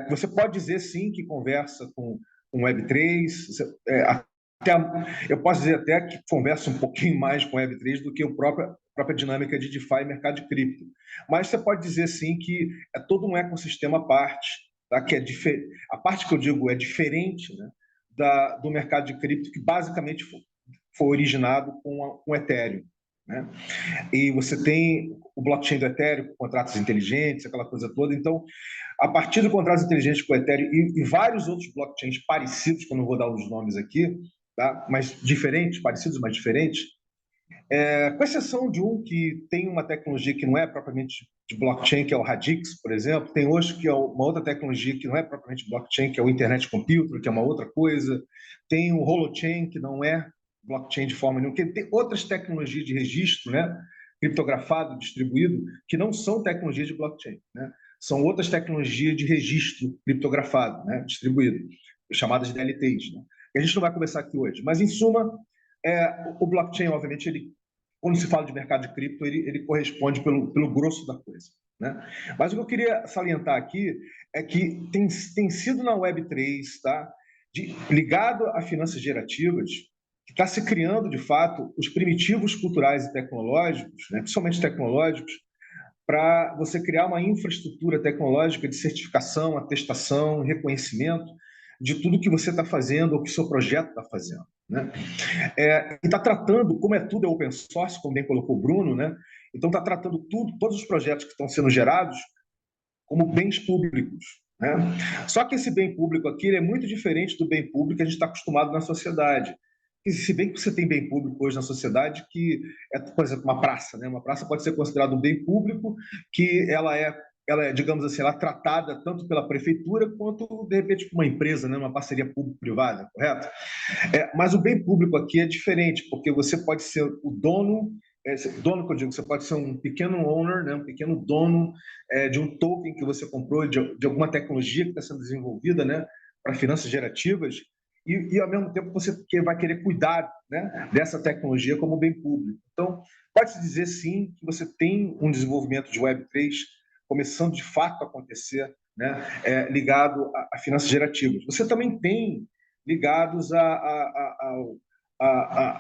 Você pode dizer, sim, que conversa com Web3, eu posso dizer até que conversa um pouquinho mais com Web3 do que a própria dinâmica de DeFi e mercado de cripto. Mas você pode dizer, sim, que é todo um ecossistema à parte, tá? Que a parte que eu digo é diferente, né, do mercado de cripto, que basicamente foi originado com o Ethereum, né? E você tem o blockchain do Ethereum, contratos inteligentes, aquela coisa toda. Então, a partir do contratos inteligentes com o Ethereum e vários outros blockchains parecidos, que eu não vou dar os nomes aqui, tá? Mas diferentes, parecidos, mas diferentes, com exceção de um que tem uma tecnologia que não é propriamente de blockchain, que é o Radix, por exemplo. Tem hoje que é uma outra tecnologia que não é propriamente blockchain, que é o Internet Computer, que é uma outra coisa. Tem o Holochain, que não é blockchain de forma nenhuma, que tem outras tecnologias de registro, né, criptografado, distribuído, que não são tecnologias de blockchain, né? São outras tecnologias de registro criptografado, né, distribuído, chamadas de DLTs, né? E a gente não vai conversar aqui hoje. Mas, em suma, o blockchain, obviamente, quando se fala de mercado de cripto, ele corresponde pelo grosso da coisa, né? Mas o que eu queria salientar aqui é que tem sido na Web3, tá, ligado a finanças gerativas, que está se criando, de fato, os primitivos culturais e tecnológicos, né, principalmente tecnológicos, para você criar uma infraestrutura tecnológica de certificação, atestação, reconhecimento de tudo que você está fazendo ou que o seu projeto está fazendo, né? E está tratando, como tudo é open source, como bem colocou o Bruno, né? Então está tratando todos os projetos que estão sendo gerados como bens públicos, né? Só que esse bem público aqui ele é muito diferente do bem público que a gente está acostumado na sociedade. E se bem que você tem bem público hoje na sociedade, que é, por exemplo, uma praça, né? Uma praça pode ser considerada um bem público, que ela é, digamos assim, ela é tratada tanto pela prefeitura quanto, de repente, por uma empresa, né? Uma parceria público-privada, correto? Mas o bem público aqui é diferente, porque você pode ser o dono, dono que eu digo, você pode ser um pequeno owner, né? Um pequeno dono de um token que você comprou, de alguma tecnologia que está sendo desenvolvida, né? Para finanças gerativas, e ao mesmo tempo você vai querer cuidar, né, dessa tecnologia como bem público. Então, pode-se dizer, sim, que você tem um desenvolvimento de Web3 começando de fato a acontecer, né, ligado a finanças gerativas. Você também tem ligados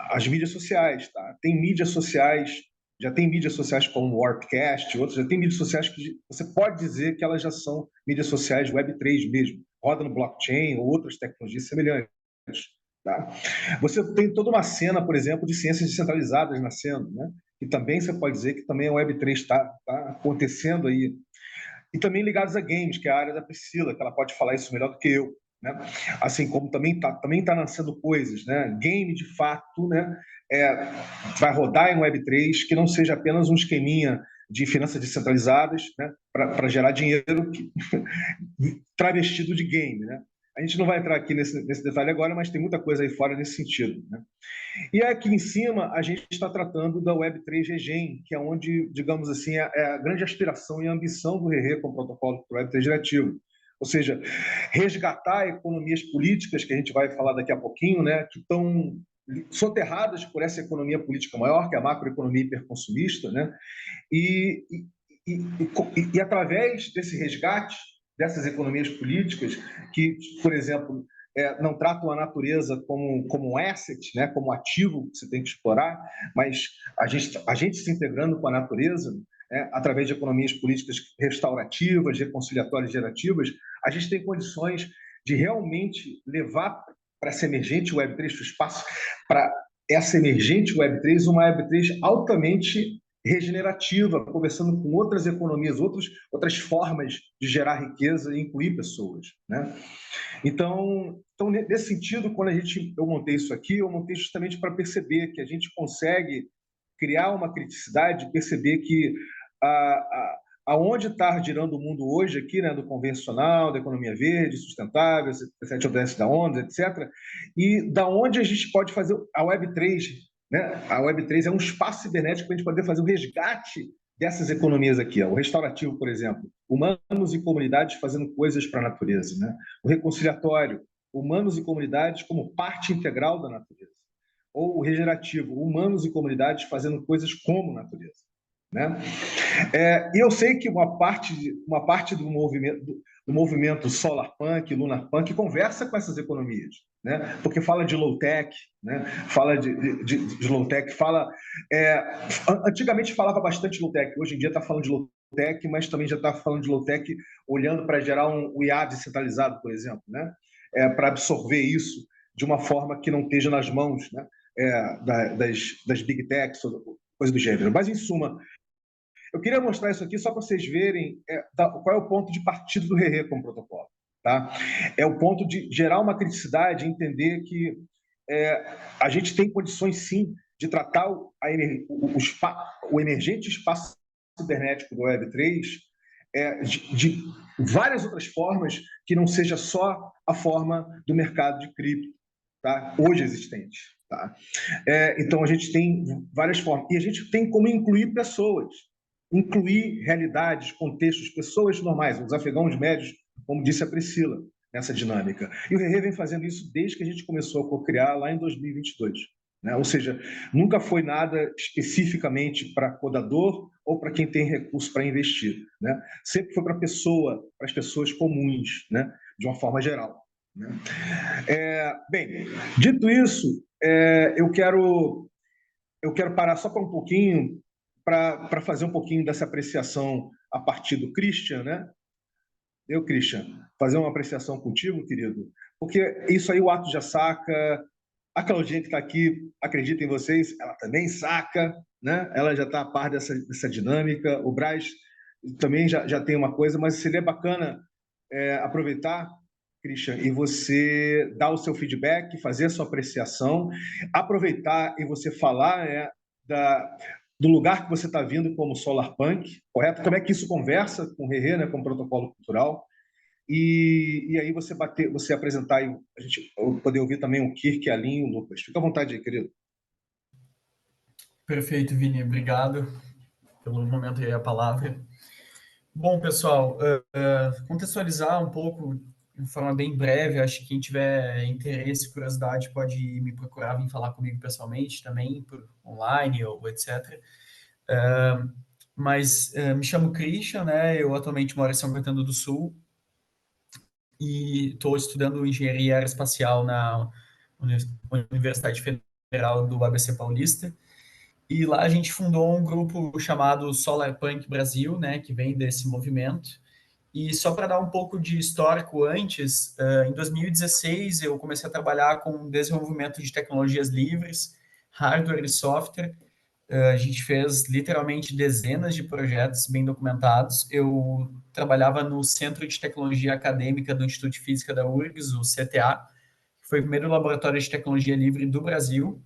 às mídias sociais. Tá? Tem mídias sociais, já tem mídias sociais como o Warpcast, outras, já tem mídias sociais que você pode dizer que elas já são mídias sociais Web3 mesmo, roda no blockchain ou outras tecnologias semelhantes. Tá? Você tem toda uma cena, por exemplo, de ciências descentralizadas nascendo, né? E também você pode dizer que também a Web3 está acontecendo aí. E também ligados a games, que é a área da Priscila, que ela pode falar isso melhor do que eu. Né? Assim como também tá nascendo coisas, né? Game, de fato, né? Vai rodar em Web3, que não seja apenas um esqueminha de finanças descentralizadas, né? Para gerar dinheiro travestido de game, né? A gente não vai entrar aqui nesse detalhe agora, mas tem muita coisa aí fora nesse sentido, né? E aqui em cima, a gente está tratando da Web3 Regen, que é onde, digamos assim, é a grande aspiração e ambição do RERE com o protocolo do Web3 diretivo. Ou seja, resgatar economias políticas, que a gente vai falar daqui a pouquinho, né, que estão soterradas por essa economia política maior, que é a macroeconomia hiperconsumista, né, e através desse resgate dessas economias políticas, que, por exemplo, não tratam a natureza como um asset, né, como ativo que você tem que explorar, mas a gente se integrando com a natureza, através de economias políticas restaurativas, reconciliatórias, gerativas, a gente tem condições de realmente levar para essa emergente Web3 para o espaço, para essa emergente Web3, uma Web3 altamente regenerativa, conversando com outras economias, outras formas de gerar riqueza e incluir pessoas, né? Então, nesse sentido, quando eu montei isso aqui, eu montei justamente para perceber que a gente consegue criar uma criticidade, perceber que aonde está girando o mundo hoje aqui, né, do convencional, da economia verde, sustentável, 7 ODS da ONU, etc., e da onde a gente pode fazer a Web3, né? A Web3 é um espaço cibernético para a gente poder fazer o resgate dessas economias aqui, ó. O restaurativo, por exemplo, humanos e comunidades fazendo coisas para a natureza, né? O reconciliatório, humanos e comunidades como parte integral da natureza. Ou o regenerativo, humanos e comunidades fazendo coisas como natureza, né? E eu sei que uma parte do movimento Solarpunk, Lunarpunk, conversa com essas economias, né? Porque fala de low-tech, né? Fala de low-tech, antigamente falava bastante de low-tech, hoje em dia está falando de low-tech, mas também já está falando de low-tech olhando para gerar um IA descentralizado, por exemplo, né? Para absorver isso de uma forma que não esteja nas mãos, né? Das big techs, coisa do gênero. Mas, em suma, eu queria mostrar isso aqui só para vocês verem qual é o ponto de partida do RERE como protocolo. Tá? É o ponto de gerar uma criticidade, entender que a gente tem condições, sim, de tratar o emergente espaço cibernético do Web3 de várias outras formas que não seja só a forma do mercado de cripto, tá? Hoje existente. Tá? Então, a gente tem várias formas. E a gente tem como incluir pessoas, incluir realidades, contextos, pessoas normais, os afegãos médios, como disse a Priscila, nessa dinâmica. E o RERE vem fazendo isso desde que a gente começou a co-criar lá em 2022. Né? Ou seja, nunca foi nada especificamente para codador ou para quem tem recurso para investir. Né? Sempre foi para as pessoas comuns, né? De uma forma geral. Né? Bem, dito isso, eu quero parar só para um pouquinho, para fazer um pouquinho dessa apreciação a partir do Christian, né? Christian, fazer uma apreciação contigo, querido, porque isso aí o Atos já saca, a Claudinha que está aqui, acredita em vocês, ela também saca, né? Ela já está a par dessa dinâmica, o Braz também já tem uma coisa, mas seria bacana aproveitar, Christian, e você dar o seu feedback, fazer a sua apreciação, aproveitar e você falar do lugar que você está vindo como Solarpunk, correto? Como é que isso conversa com o RERE, né, com o protocolo cultural? E aí você apresentar, e a gente poder ouvir também o Kirk, a Lin e o Lucas. Fica à vontade aí, querido. Perfeito, Vini. Obrigado pelo momento e a palavra. Bom, pessoal, contextualizar um pouco de forma bem breve. Acho que quem tiver interesse, curiosidade, pode me procurar, vir falar comigo pessoalmente também, por online ou etc. Mas me chamo Christian, né? Eu atualmente moro em São Caetano do Sul e estou estudando engenharia aeroespacial na Universidade Federal do ABC Paulista. E lá a gente fundou um grupo chamado Solar Punk Brasil, né? Que vem desse movimento. E só para dar um pouco de histórico antes, em 2016 eu comecei a trabalhar com desenvolvimento de tecnologias livres, hardware e software. A gente fez literalmente dezenas de projetos bem documentados. Eu trabalhava no Centro de Tecnologia Acadêmica do Instituto de Física da URGS, o CTA, que foi o primeiro laboratório de tecnologia livre do Brasil.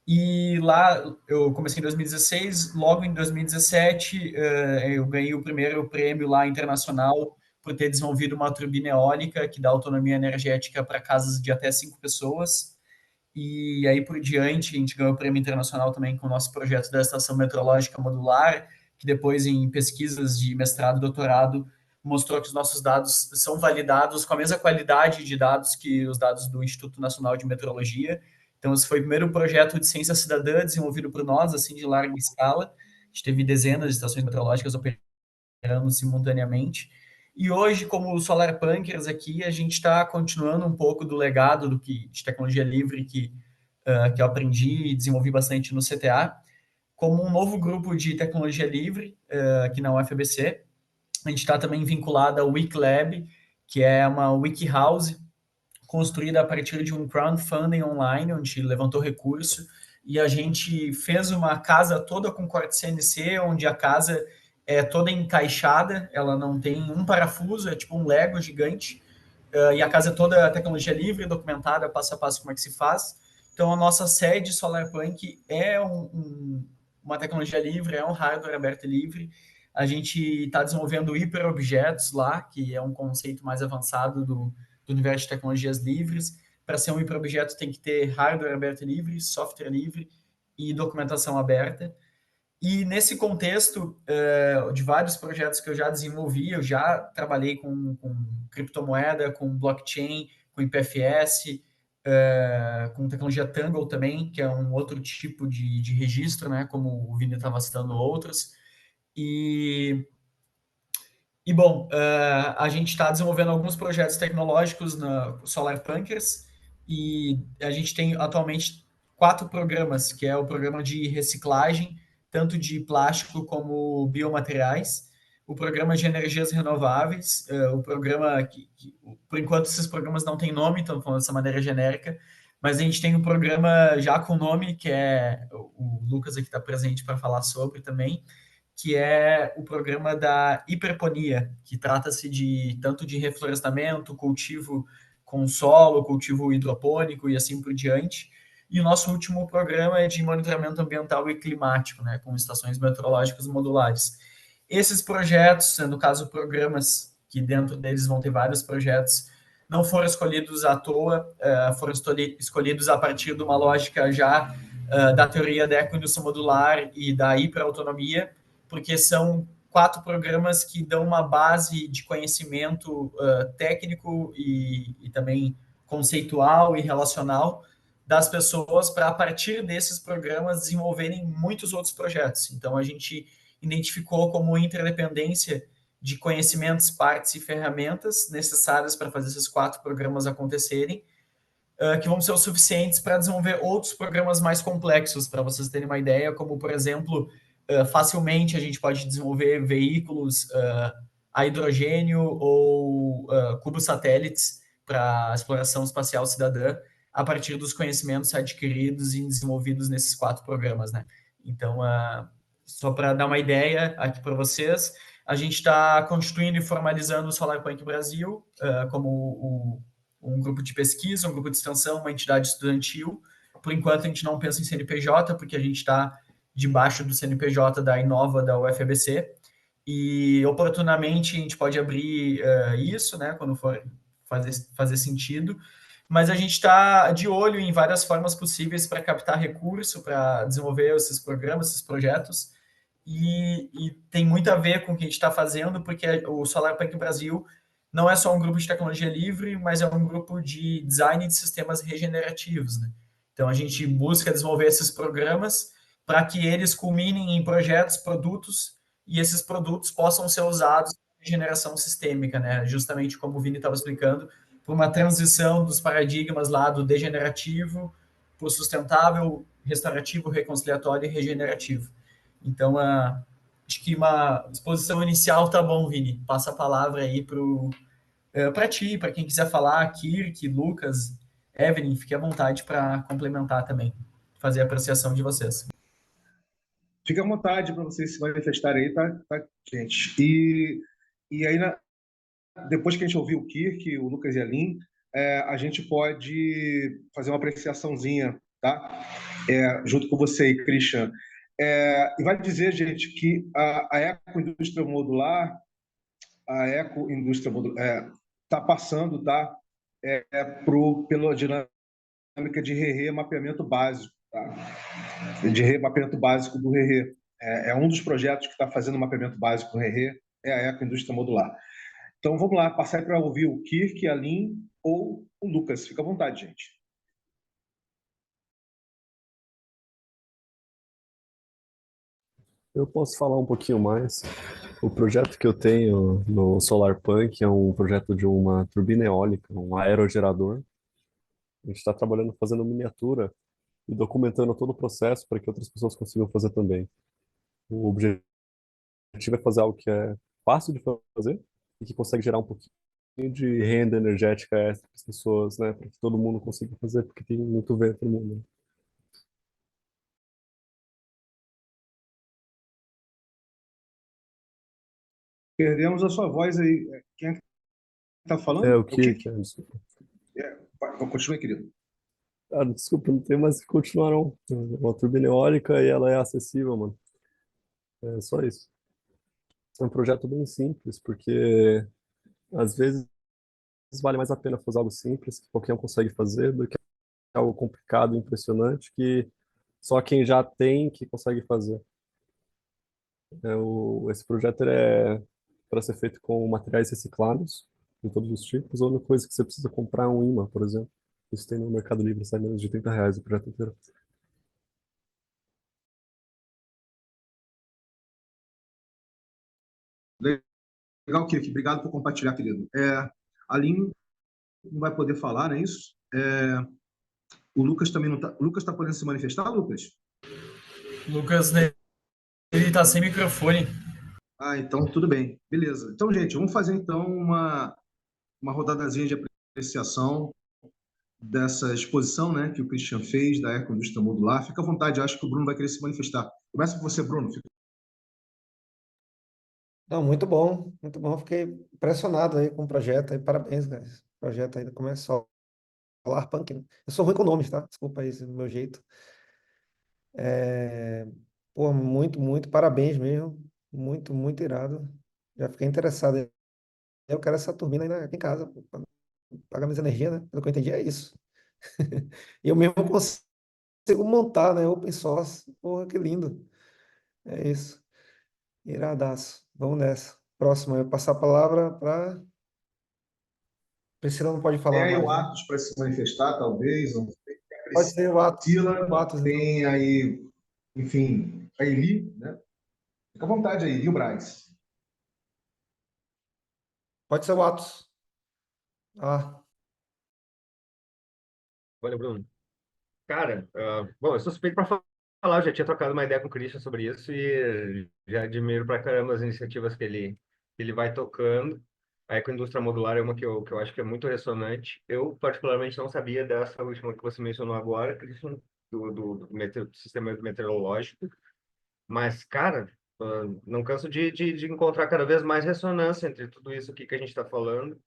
E lá eu comecei em 2016, logo em 2017 eu ganhei o primeiro prêmio lá internacional por ter desenvolvido uma turbina eólica que dá autonomia energética para casas de até 5 pessoas. E aí por diante a gente ganhou o prêmio internacional também com o nosso projeto da estação meteorológica modular, que depois em pesquisas de mestrado e doutorado mostrou que os nossos dados são validados com a mesma qualidade de dados que os dados do Instituto Nacional de Meteorologia. Então esse foi o primeiro projeto de ciência cidadã desenvolvido por nós, assim, de larga escala. A gente teve dezenas de estações meteorológicas operando simultaneamente. E hoje, como Solar Punkers aqui, a gente está continuando um pouco do legado de tecnologia livre que eu aprendi e desenvolvi bastante no CTA, como um novo grupo de tecnologia livre aqui na UFABC. A gente está também vinculado ao WikiLab, que é uma WikiHouse construída a partir de um crowdfunding online, onde levantou recurso, e a gente fez uma casa toda com corte CNC, onde a casa é toda encaixada, ela não tem um parafuso, é tipo um Lego gigante, e a casa é toda tecnologia livre, documentada, passo a passo como é que se faz. Então, a nossa sede SolarPunk é uma tecnologia livre, é um hardware aberto e livre. A gente está desenvolvendo hiperobjetos lá, que é um conceito mais avançado do universo de tecnologias livres. Para ser um hiperobjeto tem que ter hardware aberto e livre, software livre e documentação aberta. E nesse contexto de vários projetos que eu já desenvolvi, eu já trabalhei com criptomoeda, com blockchain, com IPFS, com tecnologia Tangle também, que é um outro tipo de registro, né, como o Vini estava citando outros. Bom, a gente está desenvolvendo alguns projetos tecnológicos na Solar Punkers e a gente tem atualmente 4 programas, que é o programa de reciclagem, tanto de plástico como biomateriais, o programa de energias renováveis, o programa por enquanto esses programas não têm nome, então falando dessa maneira genérica, mas a gente tem um programa já com nome, que é o Lucas aqui está presente para falar sobre também, que é o programa da hiperponia, que trata-se de tanto de reflorestamento, cultivo com solo, cultivo hidropônico e assim por diante. E o nosso último programa é de monitoramento ambiental e climático, né, com estações meteorológicas modulares. Esses projetos, no caso programas, que dentro deles vão ter vários projetos, não foram escolhidos à toa, foram escolhidos a partir de uma lógica já da teoria da ecoindústria modular e da hiperautonomia, porque são 4 programas que dão uma base de conhecimento técnico e também conceitual e relacional das pessoas para, a partir desses programas, desenvolverem muitos outros projetos. Então, a gente identificou como interdependência de conhecimentos, partes e ferramentas necessárias para fazer esses 4 programas acontecerem, que vão ser o suficientes para desenvolver outros programas mais complexos, para vocês terem uma ideia, como, por exemplo, facilmente a gente pode desenvolver veículos a hidrogênio ou cubos satélites para exploração espacial cidadã, a partir dos conhecimentos adquiridos e desenvolvidos nesses 4 programas, né? Então, só para dar uma ideia aqui para vocês, a gente está constituindo e formalizando o SolarPunk Brasil como um grupo de pesquisa, um grupo de extensão, uma entidade estudantil. Por enquanto, a gente não pensa em CNPJ, porque a gente está debaixo do CNPJ da Inova, da UFABC, e oportunamente a gente pode abrir isso, né, quando for fazer sentido, mas a gente está de olho em várias formas possíveis para captar recurso, para desenvolver esses programas, esses projetos, e tem muito a ver com o que a gente está fazendo, porque o SolarPunk Brasil não é só um grupo de tecnologia livre, mas é um grupo de design de sistemas regenerativos, né? Então, a gente busca desenvolver esses programas para que eles culminem em projetos, produtos, e esses produtos possam ser usados em regeneração sistêmica, né? Justamente como o Vini estava explicando, por uma transição dos paradigmas lá do degenerativo para o sustentável, restaurativo, reconciliatório e regenerativo. Então, acho que uma exposição inicial tá bom, Vini. Passa a palavra aí para ti, para quem quiser falar, Kirk, Lucas, Evelyn, fique à vontade para complementar também, fazer a apreciação de vocês. Fique à vontade para vocês se manifestarem aí, tá, gente? E aí, depois que a gente ouvir o Kirk, o Lucas e a Lin, a gente pode fazer uma apreciaçãozinha, tá? Junto com você e Christian. E vai dizer, gente, que a ecoindústria modular, está passando, tá? Pela dinâmica de RE mapeamento básico, tá? De mapeamento básico do RE. É um dos projetos que está fazendo o mapeamento básico do RE, é a ecoindústria modular. Então, vamos lá, passar para ouvir o Kirk, a Lin ou o Lucas. Fica à vontade, gente. Eu posso falar um pouquinho mais. O projeto que eu tenho no SolarPunk é um projeto de uma turbina eólica, um aerogerador. A gente está trabalhando fazendo miniatura e documentando todo o processo para que outras pessoas consigam fazer também. O objetivo é fazer algo que é fácil de fazer e que consegue gerar um pouquinho de renda energética extra para as pessoas, né, para que todo mundo consiga fazer, porque tem muito vento no mundo. Perdemos a sua voz aí. Quem é que está falando? É o É o que, Kirk? Continue, querido. desculpa, não tem mais que continuar não. É uma turbina eólica e ela é acessível, mano. É só isso. É um projeto bem simples, porque às vezes vale mais a pena fazer algo simples, que qualquer um consegue fazer, do que algo complicado e impressionante que só quem já tem que consegue fazer. Esse projeto ele é para ser feito com materiais reciclados, de todos os tipos. A única coisa que você precisa comprar é um imã, por exemplo. Isso tem no Mercado Livre, sai menos de R$ 30 o projeto inteiro. Legal, Kirk. Obrigado por compartilhar, querido. A Lin não vai poder falar, não é isso? O Lucas também não está. O Lucas está podendo se manifestar, Lucas? Lucas, né, ele está sem microfone. Então tudo bem. Beleza. Então, gente, vamos fazer então uma rodadazinha de apreciação dessa exposição, né, que o Christian fez da ecoindústria modular. Fica à vontade, acho que o Bruno vai querer se manifestar. Começa com você, Bruno. Não, muito bom, muito bom. Fiquei impressionado aí com o projeto aí. Parabéns, guys. O projeto ainda começa SolarPunk, né? Eu sou ruim com nomes, tá? Desculpa aí esse meu jeito. É... Pô, muito, muito parabéns mesmo. Muito, muito irado. Já fiquei interessado. Eu quero essa turbina aí aqui em casa, para pagar minhas energias, né? Pelo que eu entendi, é isso. E eu mesmo consigo montar, né? Open source. Porra, que lindo. É isso. Iradaço. Vamos nessa. Próximo, eu passar a palavra para. Priscila não pode Tem falar aí mais, o né? Atos para se manifestar, talvez. Não sei. A Pode ser Priscila, O Atos, então. tem aí, enfim, a Eli, né? Fica à vontade aí, e o Braz? Pode ser o Atos. Ah, Olha, Bruno. Cara, bom, eu sou suspeito para falar, eu já tinha trocado uma ideia com o Christian sobre isso e já admiro pra caramba as iniciativas que ele vai tocando. A ecoindústria modular é uma que eu acho que é muito ressonante. Eu, particularmente, não sabia dessa última que você mencionou agora, Christian, do sistema meteorológico, mas, cara, não canso de encontrar cada vez mais ressonância entre tudo isso aqui que a gente está falando.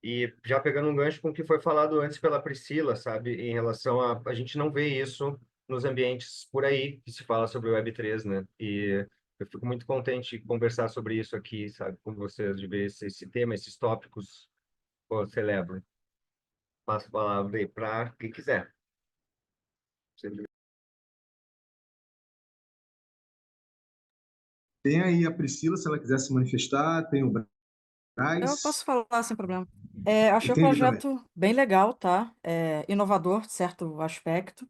E já pegando um gancho com o que foi falado antes pela Priscila, sabe, em relação a gente não vê isso nos ambientes por aí que se fala sobre o Web3, né? E eu fico muito contente de conversar sobre isso aqui, sabe, com vocês, de ver esse tema, esses tópicos, pô, celebro. Passo a palavra aí para quem quiser. Tem aí a Priscila, se ela quiser se manifestar, tem o Eu Braz posso falar sem problema. e Achei o tem ele também. projeto bem legal, tá? Inovador, de certo aspecto.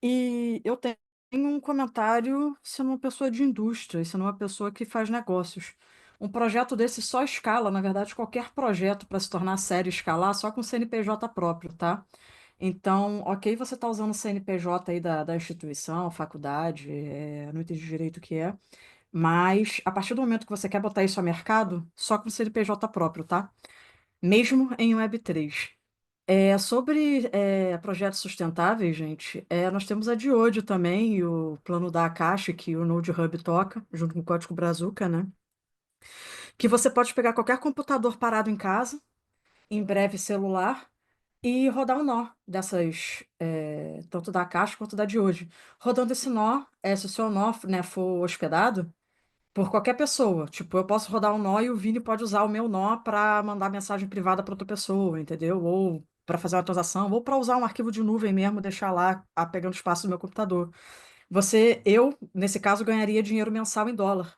E eu tenho um comentário sendo uma pessoa de indústria, e sendo uma pessoa que faz negócios. Um projeto desse só escala, na verdade, qualquer projeto para se tornar sério escalar só com CNPJ próprio, tá? Então, ok, você está usando o CNPJ aí da instituição, faculdade, não entendi direito o que é, mas a partir do momento que você quer botar isso a mercado, só com CNPJ próprio, tá? Mesmo em Web3. Sobre projetos sustentáveis, gente, nós temos a Diodio também, e o plano da Akashi, que o Node Hub toca, junto com o Código Brazuca, né? Que você pode pegar qualquer computador parado em casa, em breve celular, e rodar um nó dessas, tanto da Akashi quanto da Diodio. Rodando esse nó, se o seu nó, né, for hospedado, por qualquer pessoa. Tipo, eu posso rodar um nó e o Vini pode usar o meu nó para mandar mensagem privada para outra pessoa, entendeu? Ou para fazer uma transação, ou para usar um arquivo de nuvem mesmo, deixar lá pegando espaço no meu computador. Nesse caso, ganharia dinheiro mensal em dólar.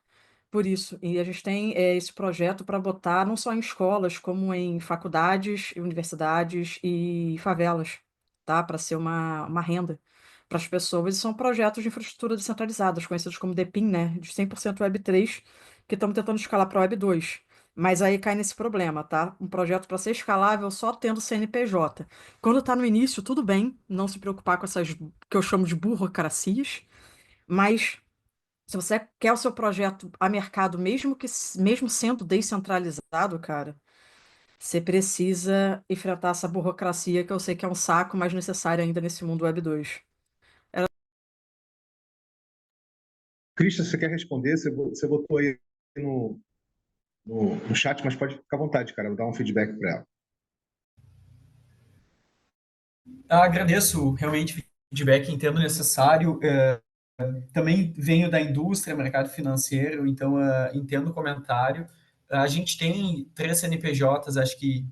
Por isso, e a gente tem esse projeto para botar não só em escolas, como em faculdades, universidades e favelas, tá? Para ser uma renda para as pessoas. E são projetos de infraestrutura descentralizadas, conhecidos como DePIN, né? De 100% Web3, que estamos tentando escalar para Web2. Mas aí cai nesse problema, tá? Um projeto para ser escalável só tendo CNPJ. Quando está no início, tudo bem, não se preocupar com essas que eu chamo de burocracias, mas se você quer o seu projeto a mercado, mesmo sendo descentralizado, cara, você precisa enfrentar essa burocracia que eu sei que é um saco, mas necessário ainda nesse mundo Web2. Christian, você quer responder? Você botou aí no chat, mas pode ficar à vontade, cara. Vou dar um feedback para ela. Agradeço realmente o feedback, entendo necessário. Também venho da indústria, mercado financeiro, então entendo o comentário. A gente tem 3 CNPJs, acho que.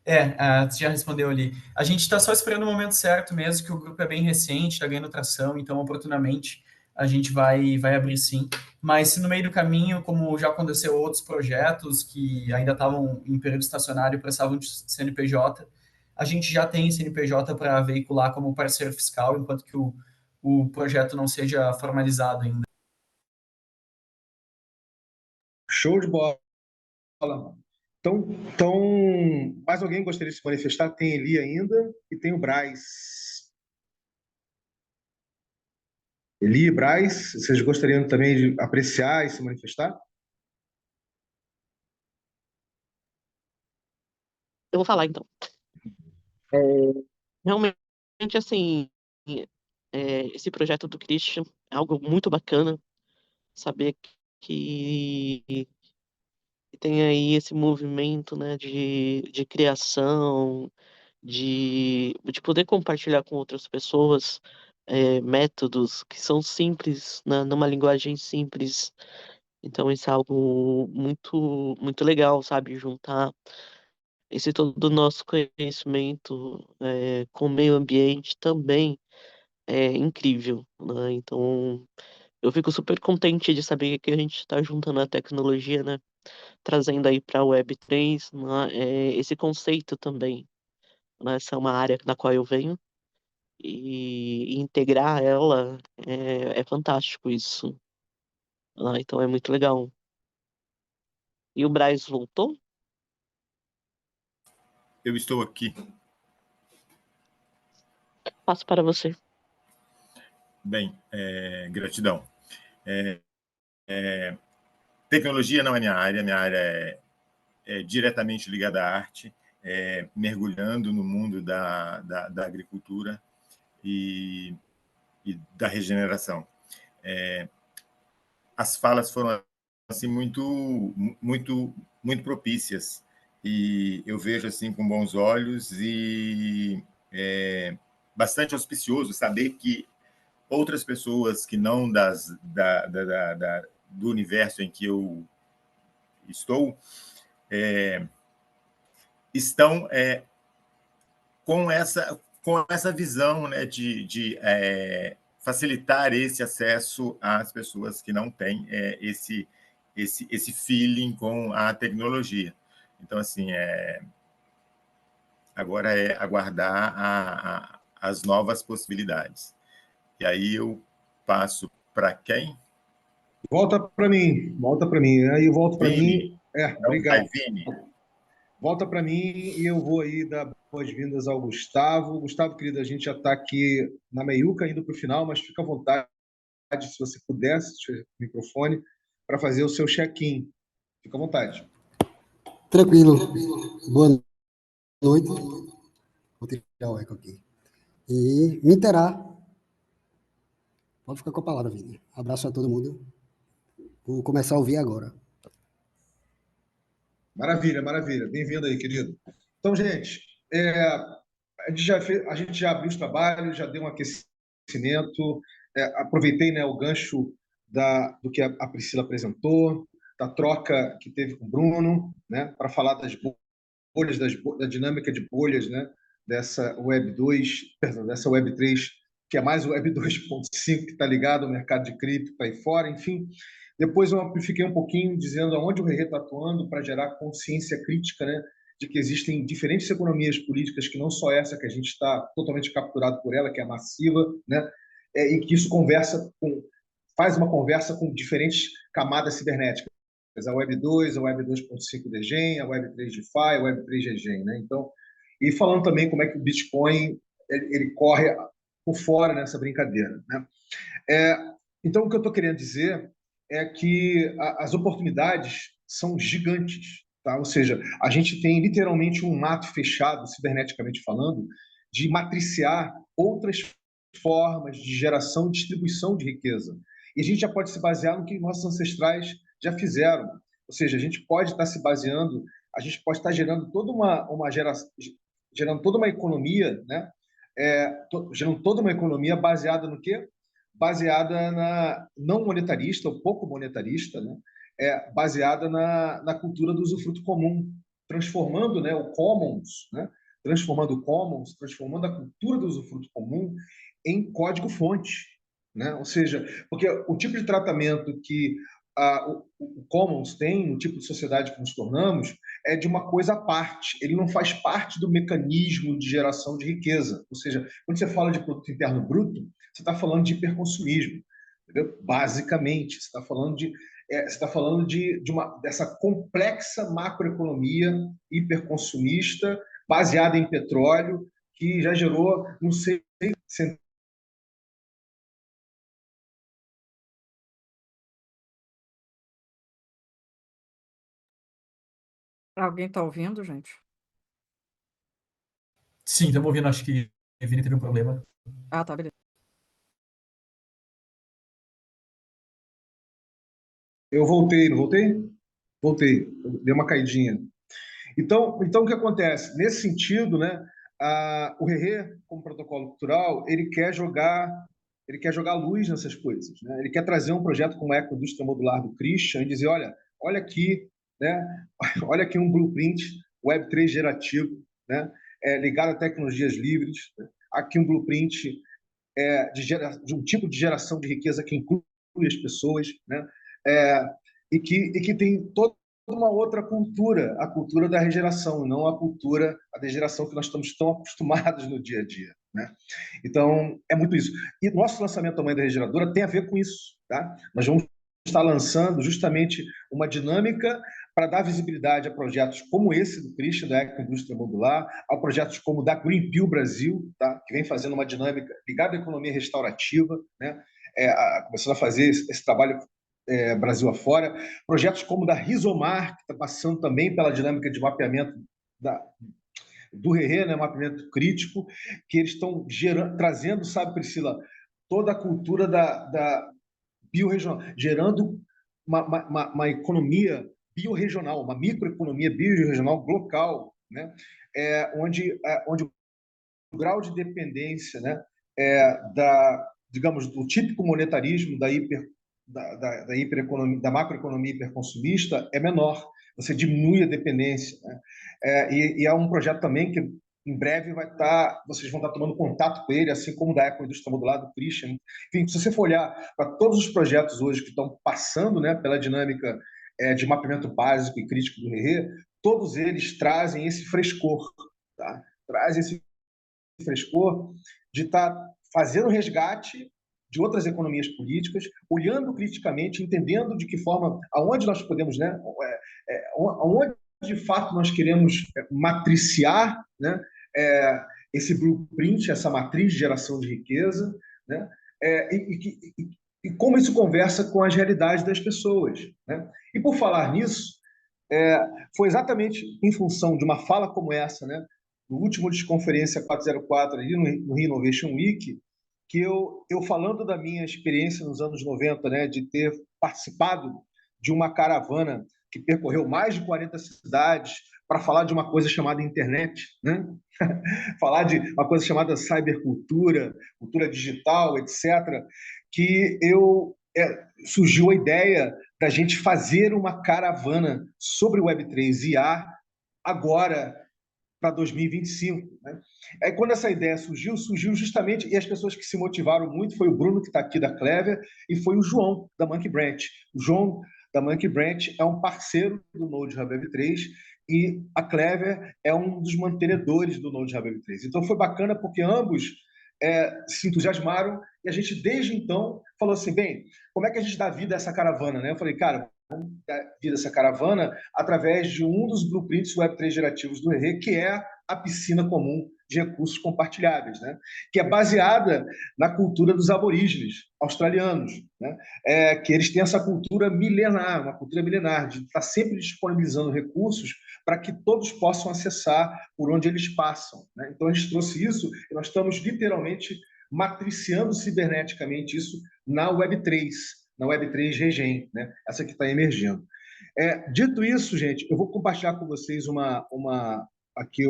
Você já respondeu ali. A gente está só esperando o momento certo mesmo, que o grupo é bem recente, está ganhando tração, então oportunamente a gente vai abrir sim. Mas se no meio do caminho, como já aconteceu outros projetos que ainda estavam em período estacionário e precisavam de CNPJ, a gente já tem CNPJ para veicular como parceiro fiscal, enquanto que o projeto não seja formalizado ainda. Show de bola. Então, mais alguém gostaria de se manifestar? Tem Eli ainda e tem o Braz. Eli e Braz, vocês gostariam também de apreciar e se manifestar? Eu vou falar então. É, realmente, assim, esse projeto do Christian é algo muito bacana, saber que tem aí esse movimento, né, de criação, de poder compartilhar com outras pessoas métodos que são simples, numa linguagem simples. Então, isso é algo muito, muito legal, sabe? Juntar esse todo o nosso conhecimento com o meio ambiente também é incrível, né? Então, eu fico super contente de saber que a gente está juntando a tecnologia, né? Trazendo aí para a Web3, né? Esse conceito também, né? Essa é uma área na qual eu venho e integrar ela é fantástico isso, né? Então é muito legal. E o Braz voltou? Eu estou aqui. Passo para você. Bem, gratidão. Tecnologia não é minha área é diretamente ligada à arte, mergulhando no mundo da agricultura e da regeneração. As falas foram assim muito propícias e eu vejo assim com bons olhos e bastante auspicioso saber que outras pessoas que não do universo em que eu estou estão com essa visão, né, de facilitar esse acesso às pessoas que não têm esse feeling com a tecnologia. Então, assim, agora é aguardar as novas possibilidades. E aí eu passo para quem? Volta para mim, volta para mim. Aí volta para mim. Vini. Então, vai, Obrigado. Vini. Volta para mim e eu vou aí dar boas-vindas ao Gustavo. Gustavo, querido, a gente já está aqui na meiuca, indo para o final, mas fica à vontade, se você puder, se tiver microfone, para fazer o seu check-in. Fica à vontade. Tranquilo. Boa noite. Vou tirar o eco aqui. E me terá. Pode ficar com a palavra, Vini. Abraço a todo mundo. Vou começar a ouvir agora. Maravilha, maravilha. Bem-vindo aí, querido. Então, gente, a gente já abriu os trabalhos, já deu um aquecimento, aproveitei, né, o gancho do que a Priscila apresentou, da troca que teve com o Bruno, né, para falar das bolhas, da dinâmica de bolhas, né, dessa Web 2, perdão, dessa Web 3, que é mais o Web 2.5, que está ligado ao mercado de cripto para aí fora, enfim. Depois eu amplifiquei um pouquinho, dizendo aonde o Rerê está atuando para gerar consciência crítica, né, de que existem diferentes economias políticas, que não só essa, que a gente está totalmente capturado por ela, que é a massiva, né, e que isso faz uma conversa com diferentes camadas cibernéticas. A Web 2, a Web 2.5 de Gen, a Web 3 de DeFi, a Web 3 de Gen, né? Então, e falando também como é que o Bitcoin ele corre por fora nessa brincadeira, né? Então, o que eu estou querendo dizer é que as oportunidades são gigantes, tá? Ou seja, a gente tem literalmente um mato fechado, ciberneticamente falando, de matriciar outras formas de geração e distribuição de riqueza. E a gente já pode se basear no que nossos ancestrais já fizeram. Ou seja, a gente pode estar se baseando, a gente pode estar gerando toda uma geração, gerando toda uma economia, né? Gerando toda uma economia baseada no quê? Baseada na não monetarista, ou pouco monetarista, né? Baseada na cultura do usufruto comum, transformando, né, o commons, né? Transformando o commons, transformando a cultura do usufruto comum em código-fonte, né? Ou seja, porque o tipo de tratamento que o commons tem, o tipo de sociedade que nos tornamos, é de uma coisa à parte. Ele não faz parte do mecanismo de geração de riqueza. Ou seja, quando você fala de produto interno bruto, você está falando de hiperconsumismo, entendeu? Basicamente, você está falando dessa complexa macroeconomia hiperconsumista baseada em petróleo que já gerou, não sei, Alguém está ouvindo, gente? Sim, estamos ouvindo. Acho que a Vini teve um problema. Ah, tá, beleza. Eu voltei, não voltei? Voltei, dei uma caidinha. Então, o que acontece? Nesse sentido, né, o Rerê, como protocolo cultural, ele quer jogar luz nessas coisas, né? Ele quer trazer um projeto como a Ecoindústria Modular do Christian e dizer, olha aqui, né, olha aqui um blueprint Web3 gerativo, né, ligado a tecnologias livres, né? Aqui um blueprint de um tipo de geração de riqueza que inclui as pessoas, né? E que tem toda uma outra cultura, a cultura da regeneração, não a cultura, a degeneração que nós estamos tão acostumados no dia a dia, né? Então, é muito isso. E nosso lançamento da Mãe da Regeneradora tem a ver com isso, tá? Nós vamos estar lançando justamente uma dinâmica para dar visibilidade a projetos como esse do Christian, da Ecoindústria Modular, a projetos como o da Green Pill Brasil, tá? Que vem fazendo uma dinâmica ligada à economia restaurativa, né? Começando a fazer esse trabalho Brasil afora, projetos como o da Rizomar, que está passando também pela dinâmica de mapeamento do Rerê, né, mapeamento crítico, que eles estão trazendo, sabe, Priscila, toda a cultura da biorregional, gerando uma economia biorregional, uma microeconomia biorregional local, né, onde o grau de dependência, né, digamos, do típico monetarismo da hipereconomia, da macroeconomia hiperconsumista é menor. Você diminui a dependência, né? E é um projeto também que em breve vocês vão estar tomando contato com ele, assim como da Ecoindústria Modular do Christian. Enfim, se você for olhar para todos os projetos hoje que estão passando, né, pela dinâmica de mapeamento básico e crítico do Rerê, todos eles trazem esse frescor, tá? Trazem esse frescor de estar fazendo resgate de outras economias políticas, olhando criticamente, entendendo de que forma, aonde nós podemos, né, aonde de fato nós queremos matriciar, né, esse blueprint, essa matriz de geração de riqueza, né, e como isso conversa com as realidades das pessoas, né? E por falar nisso, foi exatamente em função de uma fala como essa, né, no último Desconferência 404, ali no Rio Innovation Week, que eu falando da minha experiência nos anos 90, né, de ter participado de uma caravana que percorreu mais de 40 cidades para falar de uma coisa chamada internet, né? Falar de uma coisa chamada cybercultura, cultura digital, etc., que surgiu a ideia da gente fazer uma caravana sobre Web3 e IA agora, para 2025. Né? Aí, quando essa ideia surgiu justamente, e as pessoas que se motivaram muito foi o Bruno, que está aqui da Clever, e foi o João, da Monkey Branch. O João, da Monkey Branch, é um parceiro do Node Hub Web3, e a Clever é um dos mantenedores do Node Hub Web3. Então, foi bacana porque ambos se entusiasmaram, e a gente, desde então, falou assim, bem, como é que a gente dá vida a essa caravana? Né? Eu falei, cara, vamos dar vida a essa caravana através de um dos blueprints Web3 gerativos do Rerê, que é a piscina comum de recursos compartilháveis, né? Que é baseada na cultura dos aborígenes australianos, né? Que eles têm essa cultura milenar, uma cultura milenar, de estar sempre disponibilizando recursos para que todos possam acessar por onde eles passam, né? Então, a gente trouxe isso e nós estamos literalmente matriciando ciberneticamente isso na Web3 Regen, né? Essa que está emergindo. Dito isso, gente, eu vou compartilhar com vocês aqui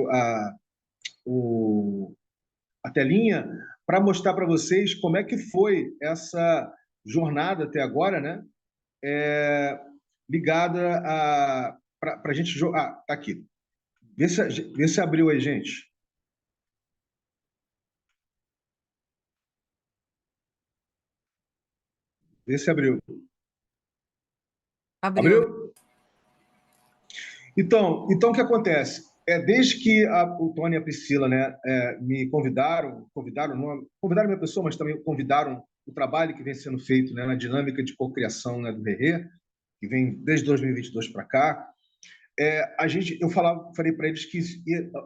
a telinha para mostrar para vocês como é que foi essa jornada até agora, né? Ligada para a gente jogar. Tá aqui. Vê se abriu aí, gente. Vê se abriu. Abriu? Então, o que acontece? Desde que o Tony e a Priscila, né, me convidaram minha pessoa, mas também convidaram o trabalho que vem sendo feito, né, na dinâmica de cocriação, né, do Rerê, que vem desde 2022 para cá. Eu falei para eles que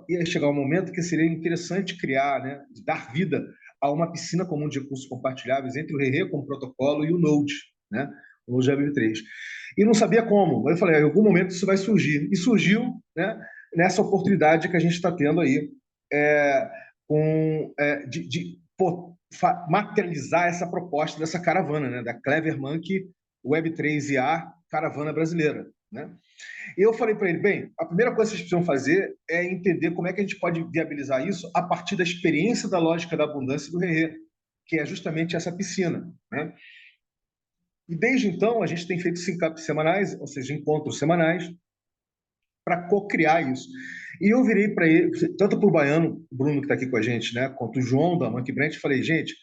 ia chegar um momento que seria interessante criar, né, dar vida a uma piscina comum de recursos compartilháveis entre o Rerê como protocolo e o Node, né, o Node Web3. E não sabia como. Eu falei, em algum momento isso vai surgir. E surgiu, né, nessa oportunidade que a gente está tendo aí, de materializar essa proposta dessa caravana, né, da Clever Monkey Web3 IA Caravana Brasileira, né? E eu falei para ele, bem, a primeira coisa que vocês precisam fazer é entender como é que a gente pode viabilizar isso a partir da experiência da lógica da abundância do Rerê, que é justamente essa piscina, né? E desde então a gente tem feito sync-ups semanais, ou seja, encontros semanais, para co-criar isso. E eu virei para ele, tanto para o Baiano, o Bruno que está aqui com a gente, né, quanto o João da Monkey Branch, falei, gente,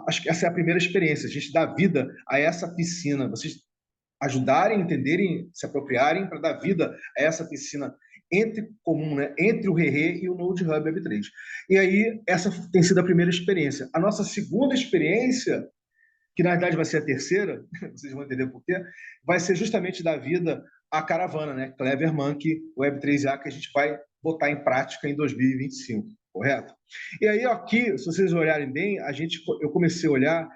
acho que essa é a primeira experiência, a gente dá vida a essa piscina, vocês ajudarem, entenderem, se apropriarem para dar vida a essa piscina comum, né, entre o Rerê e o Node Hub Web3. E aí, essa tem sido a primeira experiência. A nossa segunda experiência, que na verdade vai ser a terceira, vocês vão entender por quê, vai ser justamente dar vida à caravana, né, Clever Monkey Web3A, que a gente vai botar em prática em 2025, correto? E aí, aqui, se vocês olharem bem, eu comecei a olhar,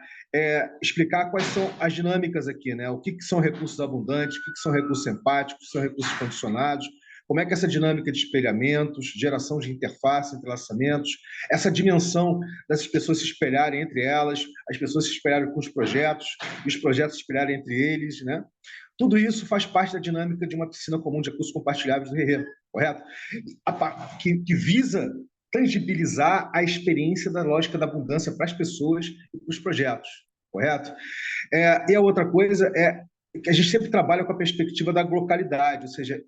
explicar quais são as dinâmicas aqui, né? O que são recursos abundantes, o que são recursos empáticos, o que são recursos condicionados, como é que essa dinâmica de espelhamentos, geração de interface, entrelaçamentos, essa dimensão dessas pessoas se espelharem entre elas, as pessoas se espelharem com os projetos, e os projetos se espelharem entre eles, né? Tudo isso faz parte da dinâmica de uma piscina comum de recursos compartilháveis do Rerê, correto? Que visa tangibilizar a experiência da lógica da abundância para as pessoas e para os projetos, correto? E a outra coisa é que a gente sempre trabalha com a perspectiva da localidade, ou seja,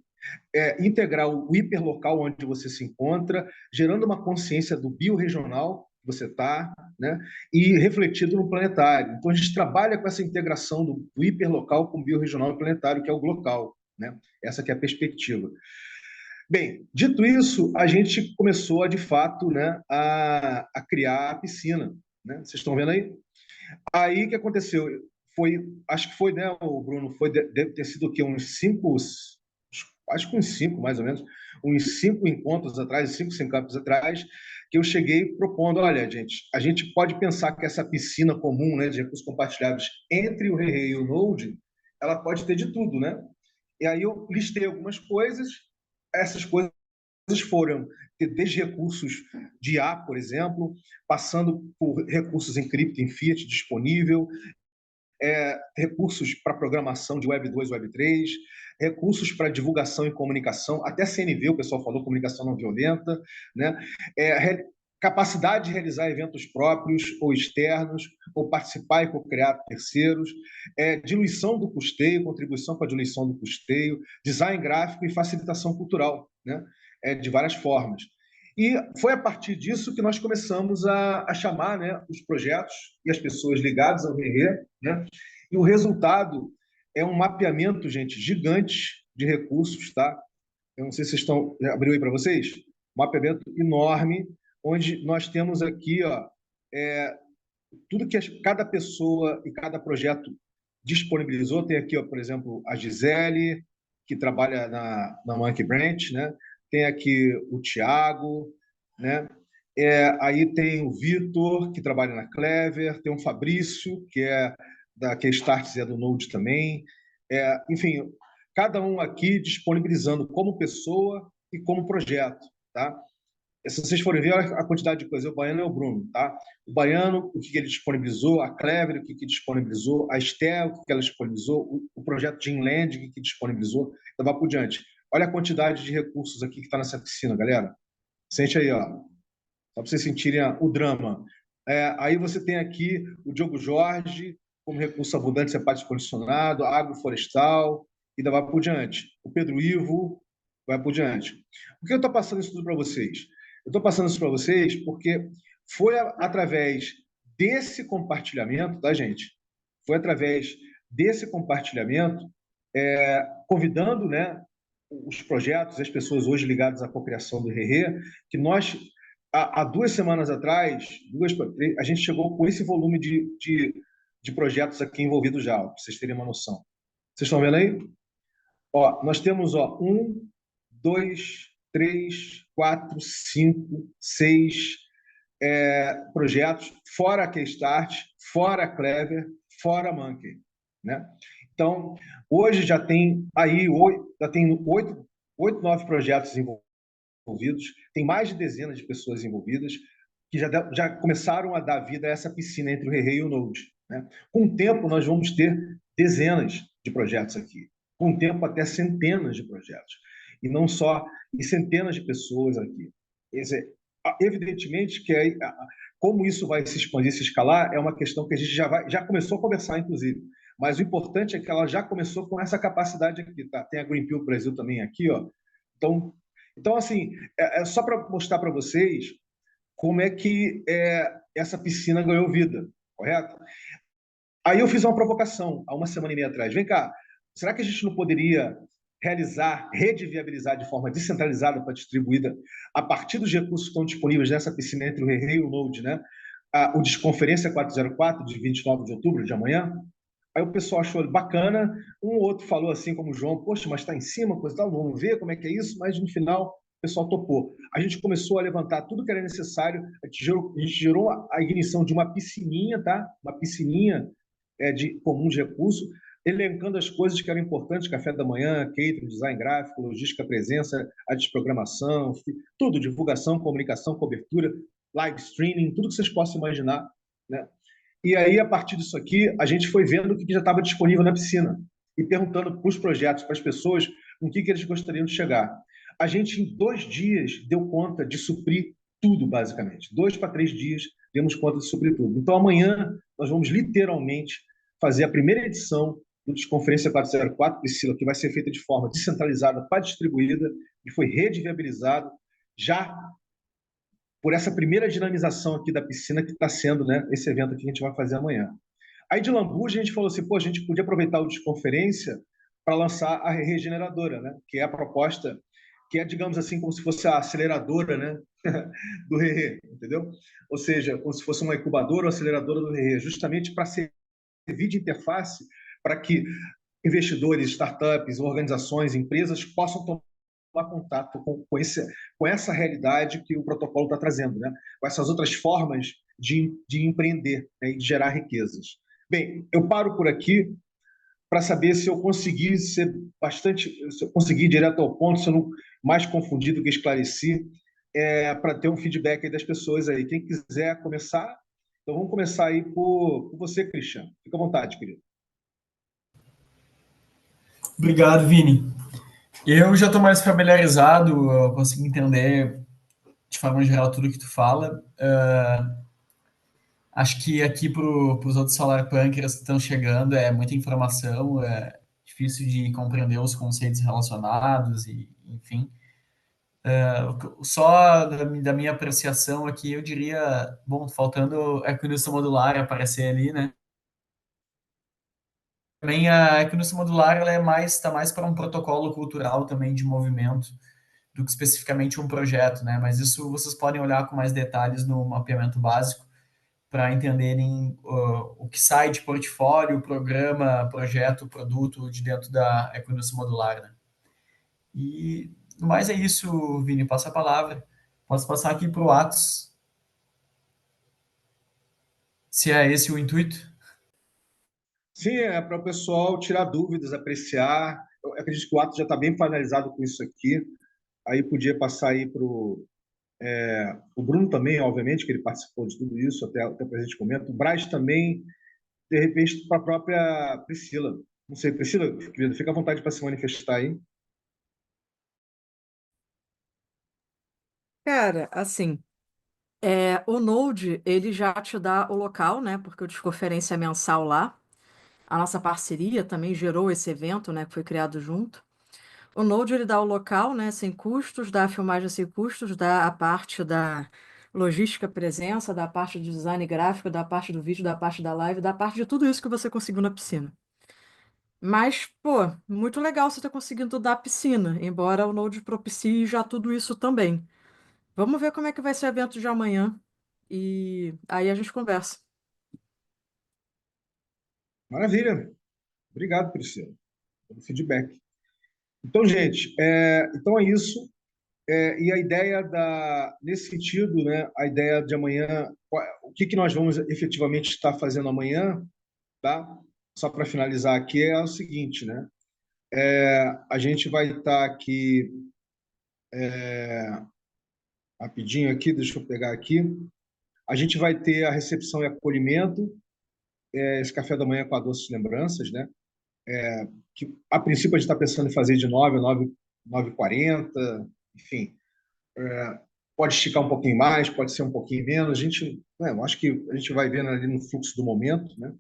integrar o hiperlocal onde você se encontra, gerando uma consciência do biorregional que você está, né, e refletido no planetário. Então, a gente trabalha com essa integração do hiperlocal com o biorregional e planetário, que é o Glocal, né? Essa que é a perspectiva. Bem, dito isso, a gente começou, de fato, né, a criar a piscina, né? Vocês estão vendo aí? Aí, o que aconteceu? Acho que foi, né, o Bruno, deve ter sido o quê? Acho que uns 5, mais ou menos, uns 5 encontros atrás, 5 syncaps atrás, que eu cheguei propondo, olha, gente, a gente pode pensar que essa piscina comum, né, de recursos compartilhados entre o Rei e o Node, ela pode ter de tudo, né? E aí eu listei algumas coisas, essas coisas foram desde recursos de IA, por exemplo, passando por recursos em cripto, em fiat disponível, recursos para programação de Web 2, Web 3, recursos para divulgação e comunicação, até CNV, o pessoal falou, comunicação não violenta, né? Capacidade de realizar eventos próprios ou externos, ou participar e co-criar terceiros, diluição do custeio, contribuição para a diluição do custeio, design gráfico e facilitação cultural, né? De várias formas. E foi a partir disso que nós começamos a chamar, né, os projetos e as pessoas ligadas ao RE, né? E o resultado é um mapeamento, gente, gigante de recursos, tá? Eu não sei se vocês estão... Abriu aí para vocês? Um mapeamento enorme, onde nós temos aqui, ó, tudo que cada pessoa e cada projeto disponibilizou. Tem aqui, ó, por exemplo, a Gisele, que trabalha na Monkey Branch, né? Tem aqui o Tiago, né? Aí tem o Vitor, que trabalha na Clever, tem o Fabrício, que é da Keystarts e é do Node também. Enfim, cada um aqui disponibilizando como pessoa e como projeto, tá? Se vocês forem ver a quantidade de coisa, o Baiano é o Bruno, tá? O Baiano, o que ele disponibilizou, a Clever, o que disponibilizou, a Estel, o que ela disponibilizou, o projeto de Inland, o que disponibilizou, então vai por diante. Olha a quantidade de recursos aqui que está nessa piscina, galera. Sente aí, ó. Só para vocês sentirem o drama. Aí você tem aqui o Diogo Jorge, como recurso abundante, separo condicionado, agroflorestal, e ainda vai por diante. O Pedro Ivo, vai por diante. Por que eu estou passando isso tudo para vocês? Eu estou passando isso para vocês porque foi através desse compartilhamento, tá, gente? Foi através desse compartilhamento, convidando, né, os projetos, as pessoas hoje ligadas à cocriação do RE, que nós, há 2 semanas atrás, a gente chegou com esse volume de projetos aqui envolvidos já, para vocês terem uma noção. Vocês estão vendo aí? Ó, nós temos 1, 2, 3, 4, 5, 6 projetos, fora a Keystart, fora a Clever, fora a Monkey, né? Então, hoje já tem aí 8, 9 projetos envolvidos, tem mais de dezenas de pessoas envolvidas que já começaram a dar vida a essa piscina entre o RE e o Node, né? Com o tempo, nós vamos ter dezenas de projetos aqui, com o tempo até centenas de projetos, e não só, e centenas de pessoas aqui. Evidentemente que como isso vai se expandir, se escalar, é uma questão que a gente já começou a conversar, inclusive. Mas o importante é que ela já começou com essa capacidade aqui, tá? Tem a Greenpeace Brasil também aqui, ó. Então assim, só para mostrar para vocês como é que essa piscina ganhou vida, correto? Aí eu fiz uma provocação há 1 semana e meia atrás. Vem cá, será que a gente não poderia rede viabilizar de forma descentralizada para distribuída a partir dos recursos que estão disponíveis nessa piscina entre o RE e o Node, né? O Desconferência 404, de 29 de outubro, de amanhã. Aí o pessoal achou bacana, um ou outro falou assim, como o João, poxa, mas está em cima, coisa e tal, vamos ver como é que é isso, mas no final o pessoal topou. A gente começou a levantar tudo que era necessário, a gente gerou a ignição de uma piscininha, tá? Uma piscininha comum de recurso, elencando as coisas que eram importantes, café da manhã, catering, design gráfico, logística, presença, a desprogramação, tudo, divulgação, comunicação, cobertura, live streaming, tudo que vocês possam imaginar, né? E aí, a partir disso aqui, a gente foi vendo o que já estava disponível na piscina e perguntando para os projetos, para as pessoas, com o que eles gostariam de chegar. A gente, em 2 dias, deu conta de suprir tudo, basicamente. 2 para 3 dias, demos conta de suprir tudo. Então, amanhã, nós vamos literalmente fazer a primeira edição do Desconferência 404, Priscila, que vai ser feita de forma descentralizada para distribuída, e foi rede viabilizado já por essa primeira dinamização aqui da piscina que está sendo, né, esse evento que a gente vai fazer amanhã. Aí de Lambuja a gente falou assim, pô, a gente podia aproveitar o Desconferência para lançar a regeneradora, né? Que é a proposta, que é, digamos assim, como se fosse a aceleradora, né? do RE, entendeu? Ou seja, como se fosse uma incubadora ou aceleradora do RE, justamente para servir de interface para que investidores, startups, organizações, empresas possam tomar contato com essa realidade que o protocolo está trazendo, né? Com essas outras formas de empreender, né? E de gerar riquezas. Bem, eu paro por aqui para saber se eu consegui ser bastante, se eu consegui ir direto ao ponto, se eu não mais confundido que esclareci, para ter um feedback aí das pessoas aí. Quem quiser começar, então vamos começar aí por você, Cristiano. Fica à vontade, querido. Obrigado, Vini. Eu já estou mais familiarizado, eu consigo entender de forma geral tudo que tu fala. Acho que aqui para os outros solarpunkers que estão chegando é muita informação, é difícil de compreender os conceitos relacionados e, enfim. Só da minha apreciação aqui, eu diria, bom, faltando a equinúcia modular aparecer ali, né? Também a equinúcia modular ela está mais para um protocolo cultural também de movimento do que especificamente um projeto, né? Mas isso vocês podem olhar com mais detalhes no mapeamento básico para entenderem o que sai de portfólio, programa, projeto, produto de dentro da equinúcia modular, né? E mais é isso, Vini, passa a palavra. Posso passar aqui para o Atos, se é esse o intuito. Sim, é para o pessoal tirar dúvidas, apreciar. Eu acredito que o ato já está bem finalizado com isso aqui. Aí podia passar aí para o Bruno também, obviamente, que ele participou de tudo isso, até o presente momento. O Braz também, de repente, para a própria Priscila. Não sei, Priscila, querida, fica à vontade para se manifestar aí. Cara, assim, o Node, ele já te dá o local, né? Porque o Disconferência é mensal lá. A nossa parceria também gerou esse evento, né? Que foi criado junto. O Node, ele dá o local, né? Sem custos, dá a filmagem sem custos, dá a parte da logística, presença, dá a parte do design gráfico, dá a parte do vídeo, dá a parte da live, dá a parte de tudo isso que você conseguiu na piscina. Mas, pô, muito legal você ter conseguido dar a piscina, embora o Node propicie já tudo isso também. Vamos ver como é que vai ser o evento de amanhã. E aí a gente conversa. Maravilha. Obrigado, Priscila, pelo feedback. Então, gente, então é isso. E a ideia nesse sentido, né, a ideia de amanhã, o que nós vamos efetivamente estar fazendo amanhã, tá? Só para finalizar aqui, é o seguinte, né? A gente vai estar aqui, rapidinho aqui, deixa eu pegar aqui. A gente vai ter a recepção e acolhimento, esse café da manhã com a Doces Lembranças, né? Que a princípio a gente está pensando em fazer de 9 a 9h40, enfim. Pode esticar um pouquinho mais, pode ser um pouquinho menos. Eu acho que a gente vai vendo ali no fluxo do momento, né?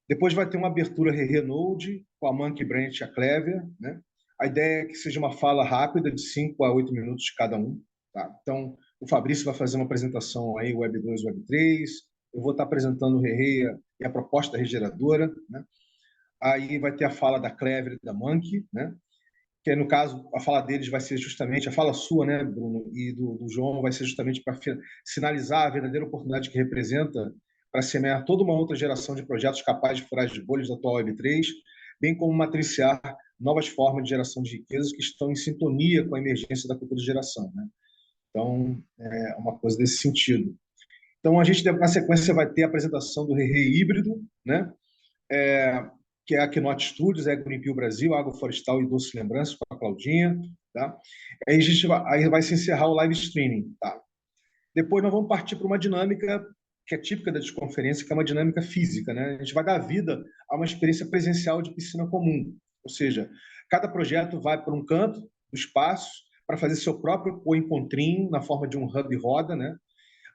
Depois vai ter uma abertura Renode com a Monkey Branch e a Clever, né? A ideia é que seja uma fala rápida, de 5 a 8 minutos de cada um, tá? Então, o Fabrício vai fazer uma apresentação aí, Web 2, Web 3. Eu vou estar apresentando o Rerê e a proposta da regeneradora, né? Aí vai ter a fala da Clever e da Monkey, né? Que no caso, a fala deles vai ser justamente, a fala sua, né, Bruno, e do João, vai ser justamente para sinalizar a verdadeira oportunidade que representa para semear toda uma outra geração de projetos capazes de furar as bolhas da atual Web3, bem como matriciar novas formas de geração de riquezas que estão em sintonia com a emergência da cultura de geração, né? Então, é uma coisa desse sentido. Então, a gente, na sequência, vai ter a apresentação do Rerê híbrido, né? Que é a Keynote Studios, é Greenpeace Brasil, Água Florestal e Doces Lembranças, com a Claudinha. Tá? Aí vai se encerrar o live streaming. Tá? Depois nós vamos partir para uma dinâmica que é típica da Desconferência, que é uma dinâmica física. Né? A gente vai dar vida a uma experiência presencial de piscina comum. Ou seja, cada projeto vai para um canto do espaço para fazer seu próprio encontrinho na forma de um hub roda, né?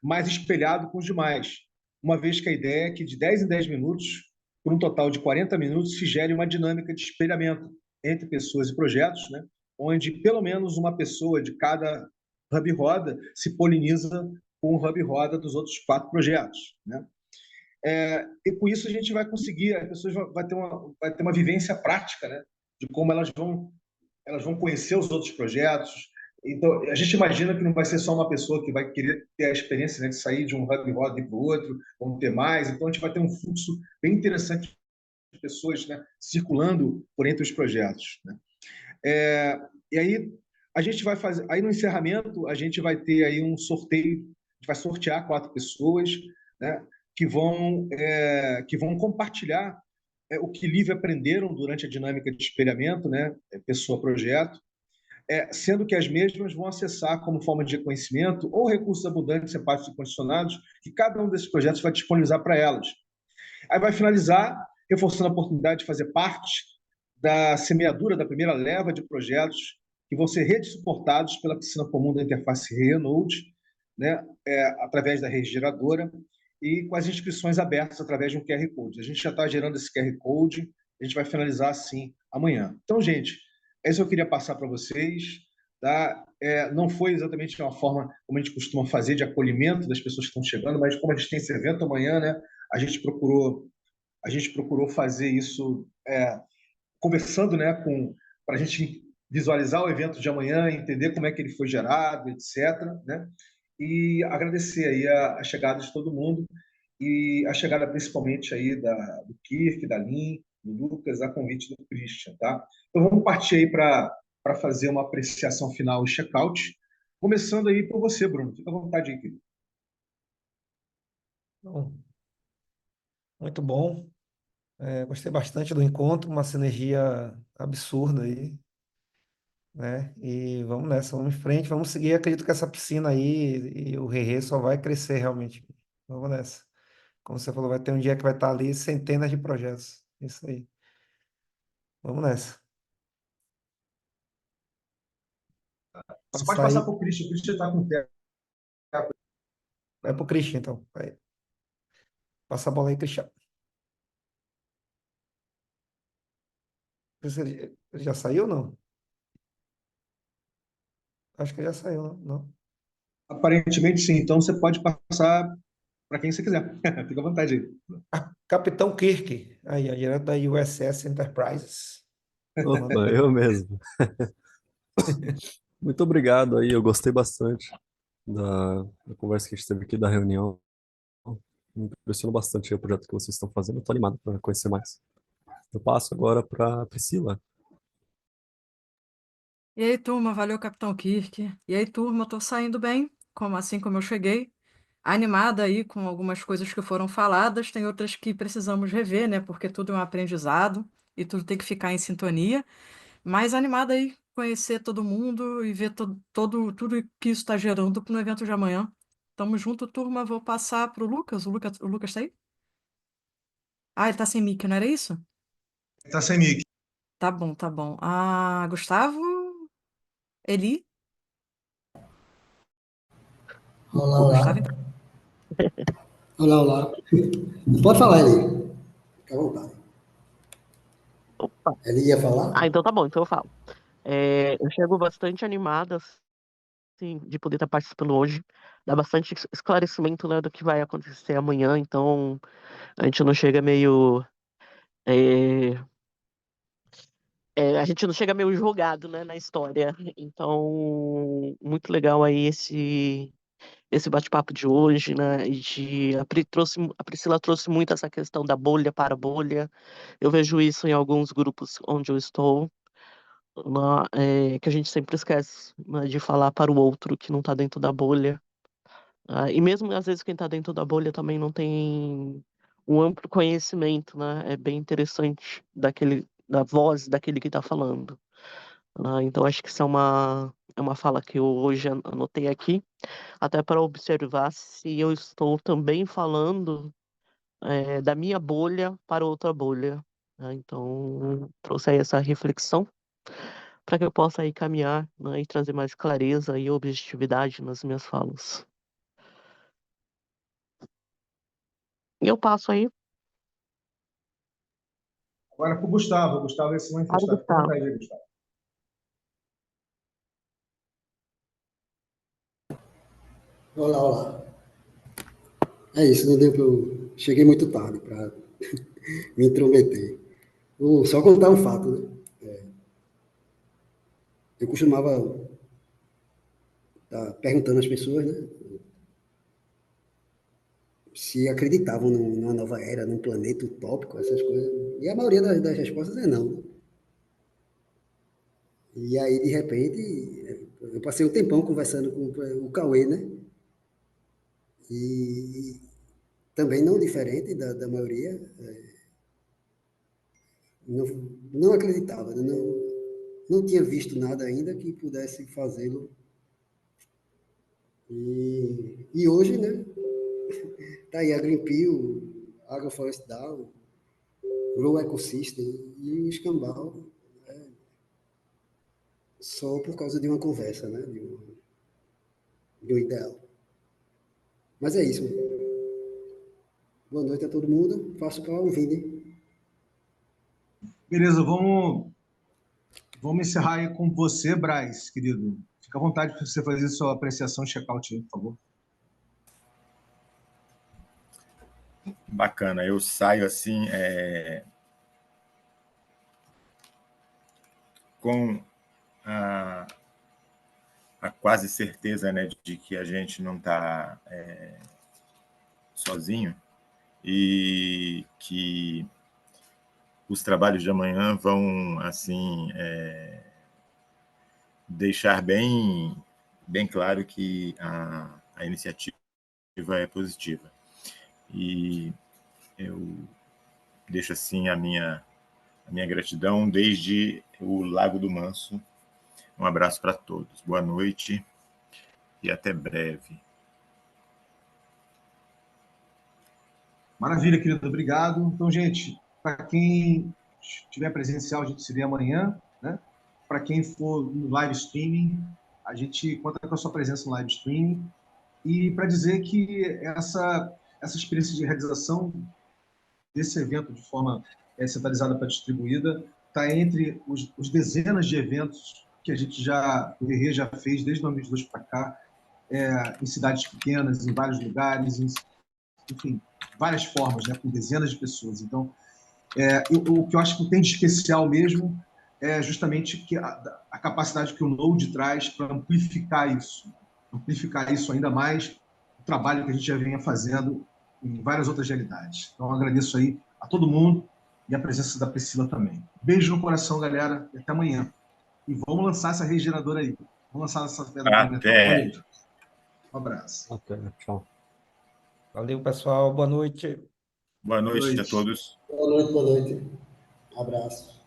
Mas espelhado com os demais. Uma vez que a ideia é que de 10 em 10 minutos, por um total de 40 minutos, se gere uma dinâmica de espelhamento entre pessoas e projetos, né? Onde pelo menos uma pessoa de cada hub roda se poliniza com o hub roda dos outros 4 projetos, né? E com isso a gente vai conseguir, as pessoas vai ter uma vivência prática, né? de como elas vão conhecer os outros projetos. Então, a gente imagina que não vai ser só uma pessoa que vai querer ter a experiência, né, de sair de um hub roda para o outro, vão ter mais. Então, a gente vai ter um fluxo bem interessante de pessoas, né, circulando por entre os projetos, né? E aí a gente vai fazer, aí no encerramento a gente vai ter aí um sorteio, a gente vai sortear 4 pessoas, né, que vão compartilhar o que livre aprenderam durante a dinâmica de espelhamento, né, pessoa-projeto, sendo que as mesmas vão acessar como forma de reconhecimento ou recursos abundantes, separados e condicionados, que cada um desses projetos vai disponibilizar para elas. Aí vai finalizar reforçando a oportunidade de fazer parte da semeadura da primeira leva de projetos que vão ser redes suportados pela piscina comum da interface Renode, né, através da rede geradora, e com as inscrições abertas através de um QR Code. A gente já está gerando esse QR Code, a gente vai finalizar assim amanhã. Então, gente, é isso que eu queria passar para vocês. Tá? Não foi exatamente uma forma como a gente costuma fazer de acolhimento das pessoas que estão chegando, mas como a gente tem esse evento amanhã, né, a gente procurou fazer isso conversando, né, para a gente visualizar o evento de amanhã, entender como é que ele foi gerado, etc., né? E agradecer aí a chegada de todo mundo e a chegada principalmente aí do Kirk, da Lin, do Lucas, a convite do Christian, tá? Então vamos partir aí para fazer uma apreciação final e check-out, começando aí por você, Bruno. Fica à vontade aí, querido. Bom, muito bom. Gostei bastante do encontro, uma sinergia absurda aí, né? E vamos nessa, vamos em frente, vamos seguir. Acredito que essa piscina aí e o Rerê só vai crescer realmente. Vamos nessa. Como você falou, vai ter um dia que vai estar ali centenas de projetos. Isso aí. Vamos nessa. Você pode Passar passar aí, para o Christian. O Christian está com o tempo. vai pro Christian, então. Vai. Passa a bola aí, Christian. Ele já saiu ou não? Acho que ele já saiu, não? Não. Aparentemente, sim. Então, você pode passar para quem você quiser. Fica à vontade aí. Capitão Kirk, aí, ó, direto da USS Enterprises. Opa, eu mesmo. Muito obrigado aí, eu gostei bastante da conversa que a gente teve aqui, da reunião. Me impressionou bastante o projeto que vocês estão fazendo, estou animado para conhecer mais. Eu passo agora para Priscila. E aí, turma, valeu, Capitão Kirk. E aí, turma, tô saindo bem, assim como eu cheguei. Animada aí com algumas coisas que foram faladas, tem outras que precisamos rever, né? Porque tudo é um aprendizado e tudo tem que ficar em sintonia. Mas animada aí, conhecer todo mundo e ver tudo que isso está gerando no evento de amanhã. Tamo junto, turma. Vou passar pro Lucas. O Lucas tá aí? Ah, ele tá sem mic, não era isso? Está sem mic. Tá bom, tá bom. Ah, Gustavo? Eli? Olá, O olá. Gustavo entrou. Olá, olá. Pode falar, Eli. Fica à vontade. Opa. Eli ia falar? Então tá bom, então eu falo. Eu chego bastante animada, assim, de poder estar participando hoje. Dá bastante esclarecimento, né, do que vai acontecer amanhã, então a gente não chega meio. é, a gente não chega meio jogado, né, na história. Então, muito legal aí esse bate-papo de hoje, né? A Priscila trouxe muito essa questão da bolha para bolha. Eu vejo isso em alguns grupos onde eu estou, que a gente sempre esquece, né, de falar para o outro que não está dentro da bolha. E mesmo às vezes quem está dentro da bolha também não tem um amplo conhecimento, né? É bem interessante da voz daquele que está falando. Então acho que isso é uma fala que eu hoje anotei aqui, até para observar se eu estou também falando da minha bolha para outra bolha, né? Então trouxe aí essa reflexão para que eu possa aí caminhar, né, e trazer mais clareza e objetividade nas minhas falas. E eu passo aí Agora para o Gustavo. O Gustavo vai se para o manifestar. Fica à Gustavo. vontade aí, Gustavo. Olá, olá. É isso, não deu para eu... Cheguei muito tarde para me intrometer. Vou só contar um fato, né? eu costumava estar perguntando às pessoas, né, se acreditavam numa nova era, num planeta utópico, essas coisas. E a maioria das respostas é não, né? E aí, de repente, eu passei um tempão conversando com o Cauê, né? E também não diferente da maioria, não, não acreditava, né? Não tinha visto nada ainda que pudesse fazê-lo. E hoje, né? Tá aí a Greenpeace, a Agrofloresta Down, Grow Ecosystem e o Escambau, só por causa de uma conversa, né? De um ideal. Mas é isso. Boa noite a todo mundo. Faço para o Vini. Beleza, vamos encerrar aí com você, Braz, querido. Fica à vontade para você fazer sua apreciação e check-out aí, por favor. Bacana, eu saio assim com a quase certeza, né, de que a gente não está sozinho e que os trabalhos de amanhã vão assim deixar bem claro que a iniciativa é positiva. E eu deixo assim a minha gratidão desde o Lago do Manso. Um abraço para todos. Boa noite e até breve. Maravilha, querido. Obrigado. Então, gente, para quem estiver presencial, a gente se vê amanhã, né? Para quem for no live streaming, a gente conta com a sua presença no live streaming. E para dizer que essa experiência de realização desse evento de forma centralizada para distribuída está entre os dezenas de eventos que o RE já fez desde 2022 para cá, em cidades pequenas, em vários lugares, enfim, várias formas, né, com dezenas de pessoas. Então, o que eu acho que tem de especial mesmo é justamente que a capacidade que o Node traz para amplificar isso ainda mais, o trabalho que a gente já vinha fazendo em várias outras realidades. Então, eu agradeço aí a todo mundo e a presença da Priscila também. Beijo no coração, galera, e até amanhã. E vamos lançar essa regeneradora aí. Vamos lançar essa pedra fundamental. Até. Um abraço. Até, tchau. Valeu, pessoal. Boa noite. Boa noite a noite. todos. Boa noite, boa noite. Abraço.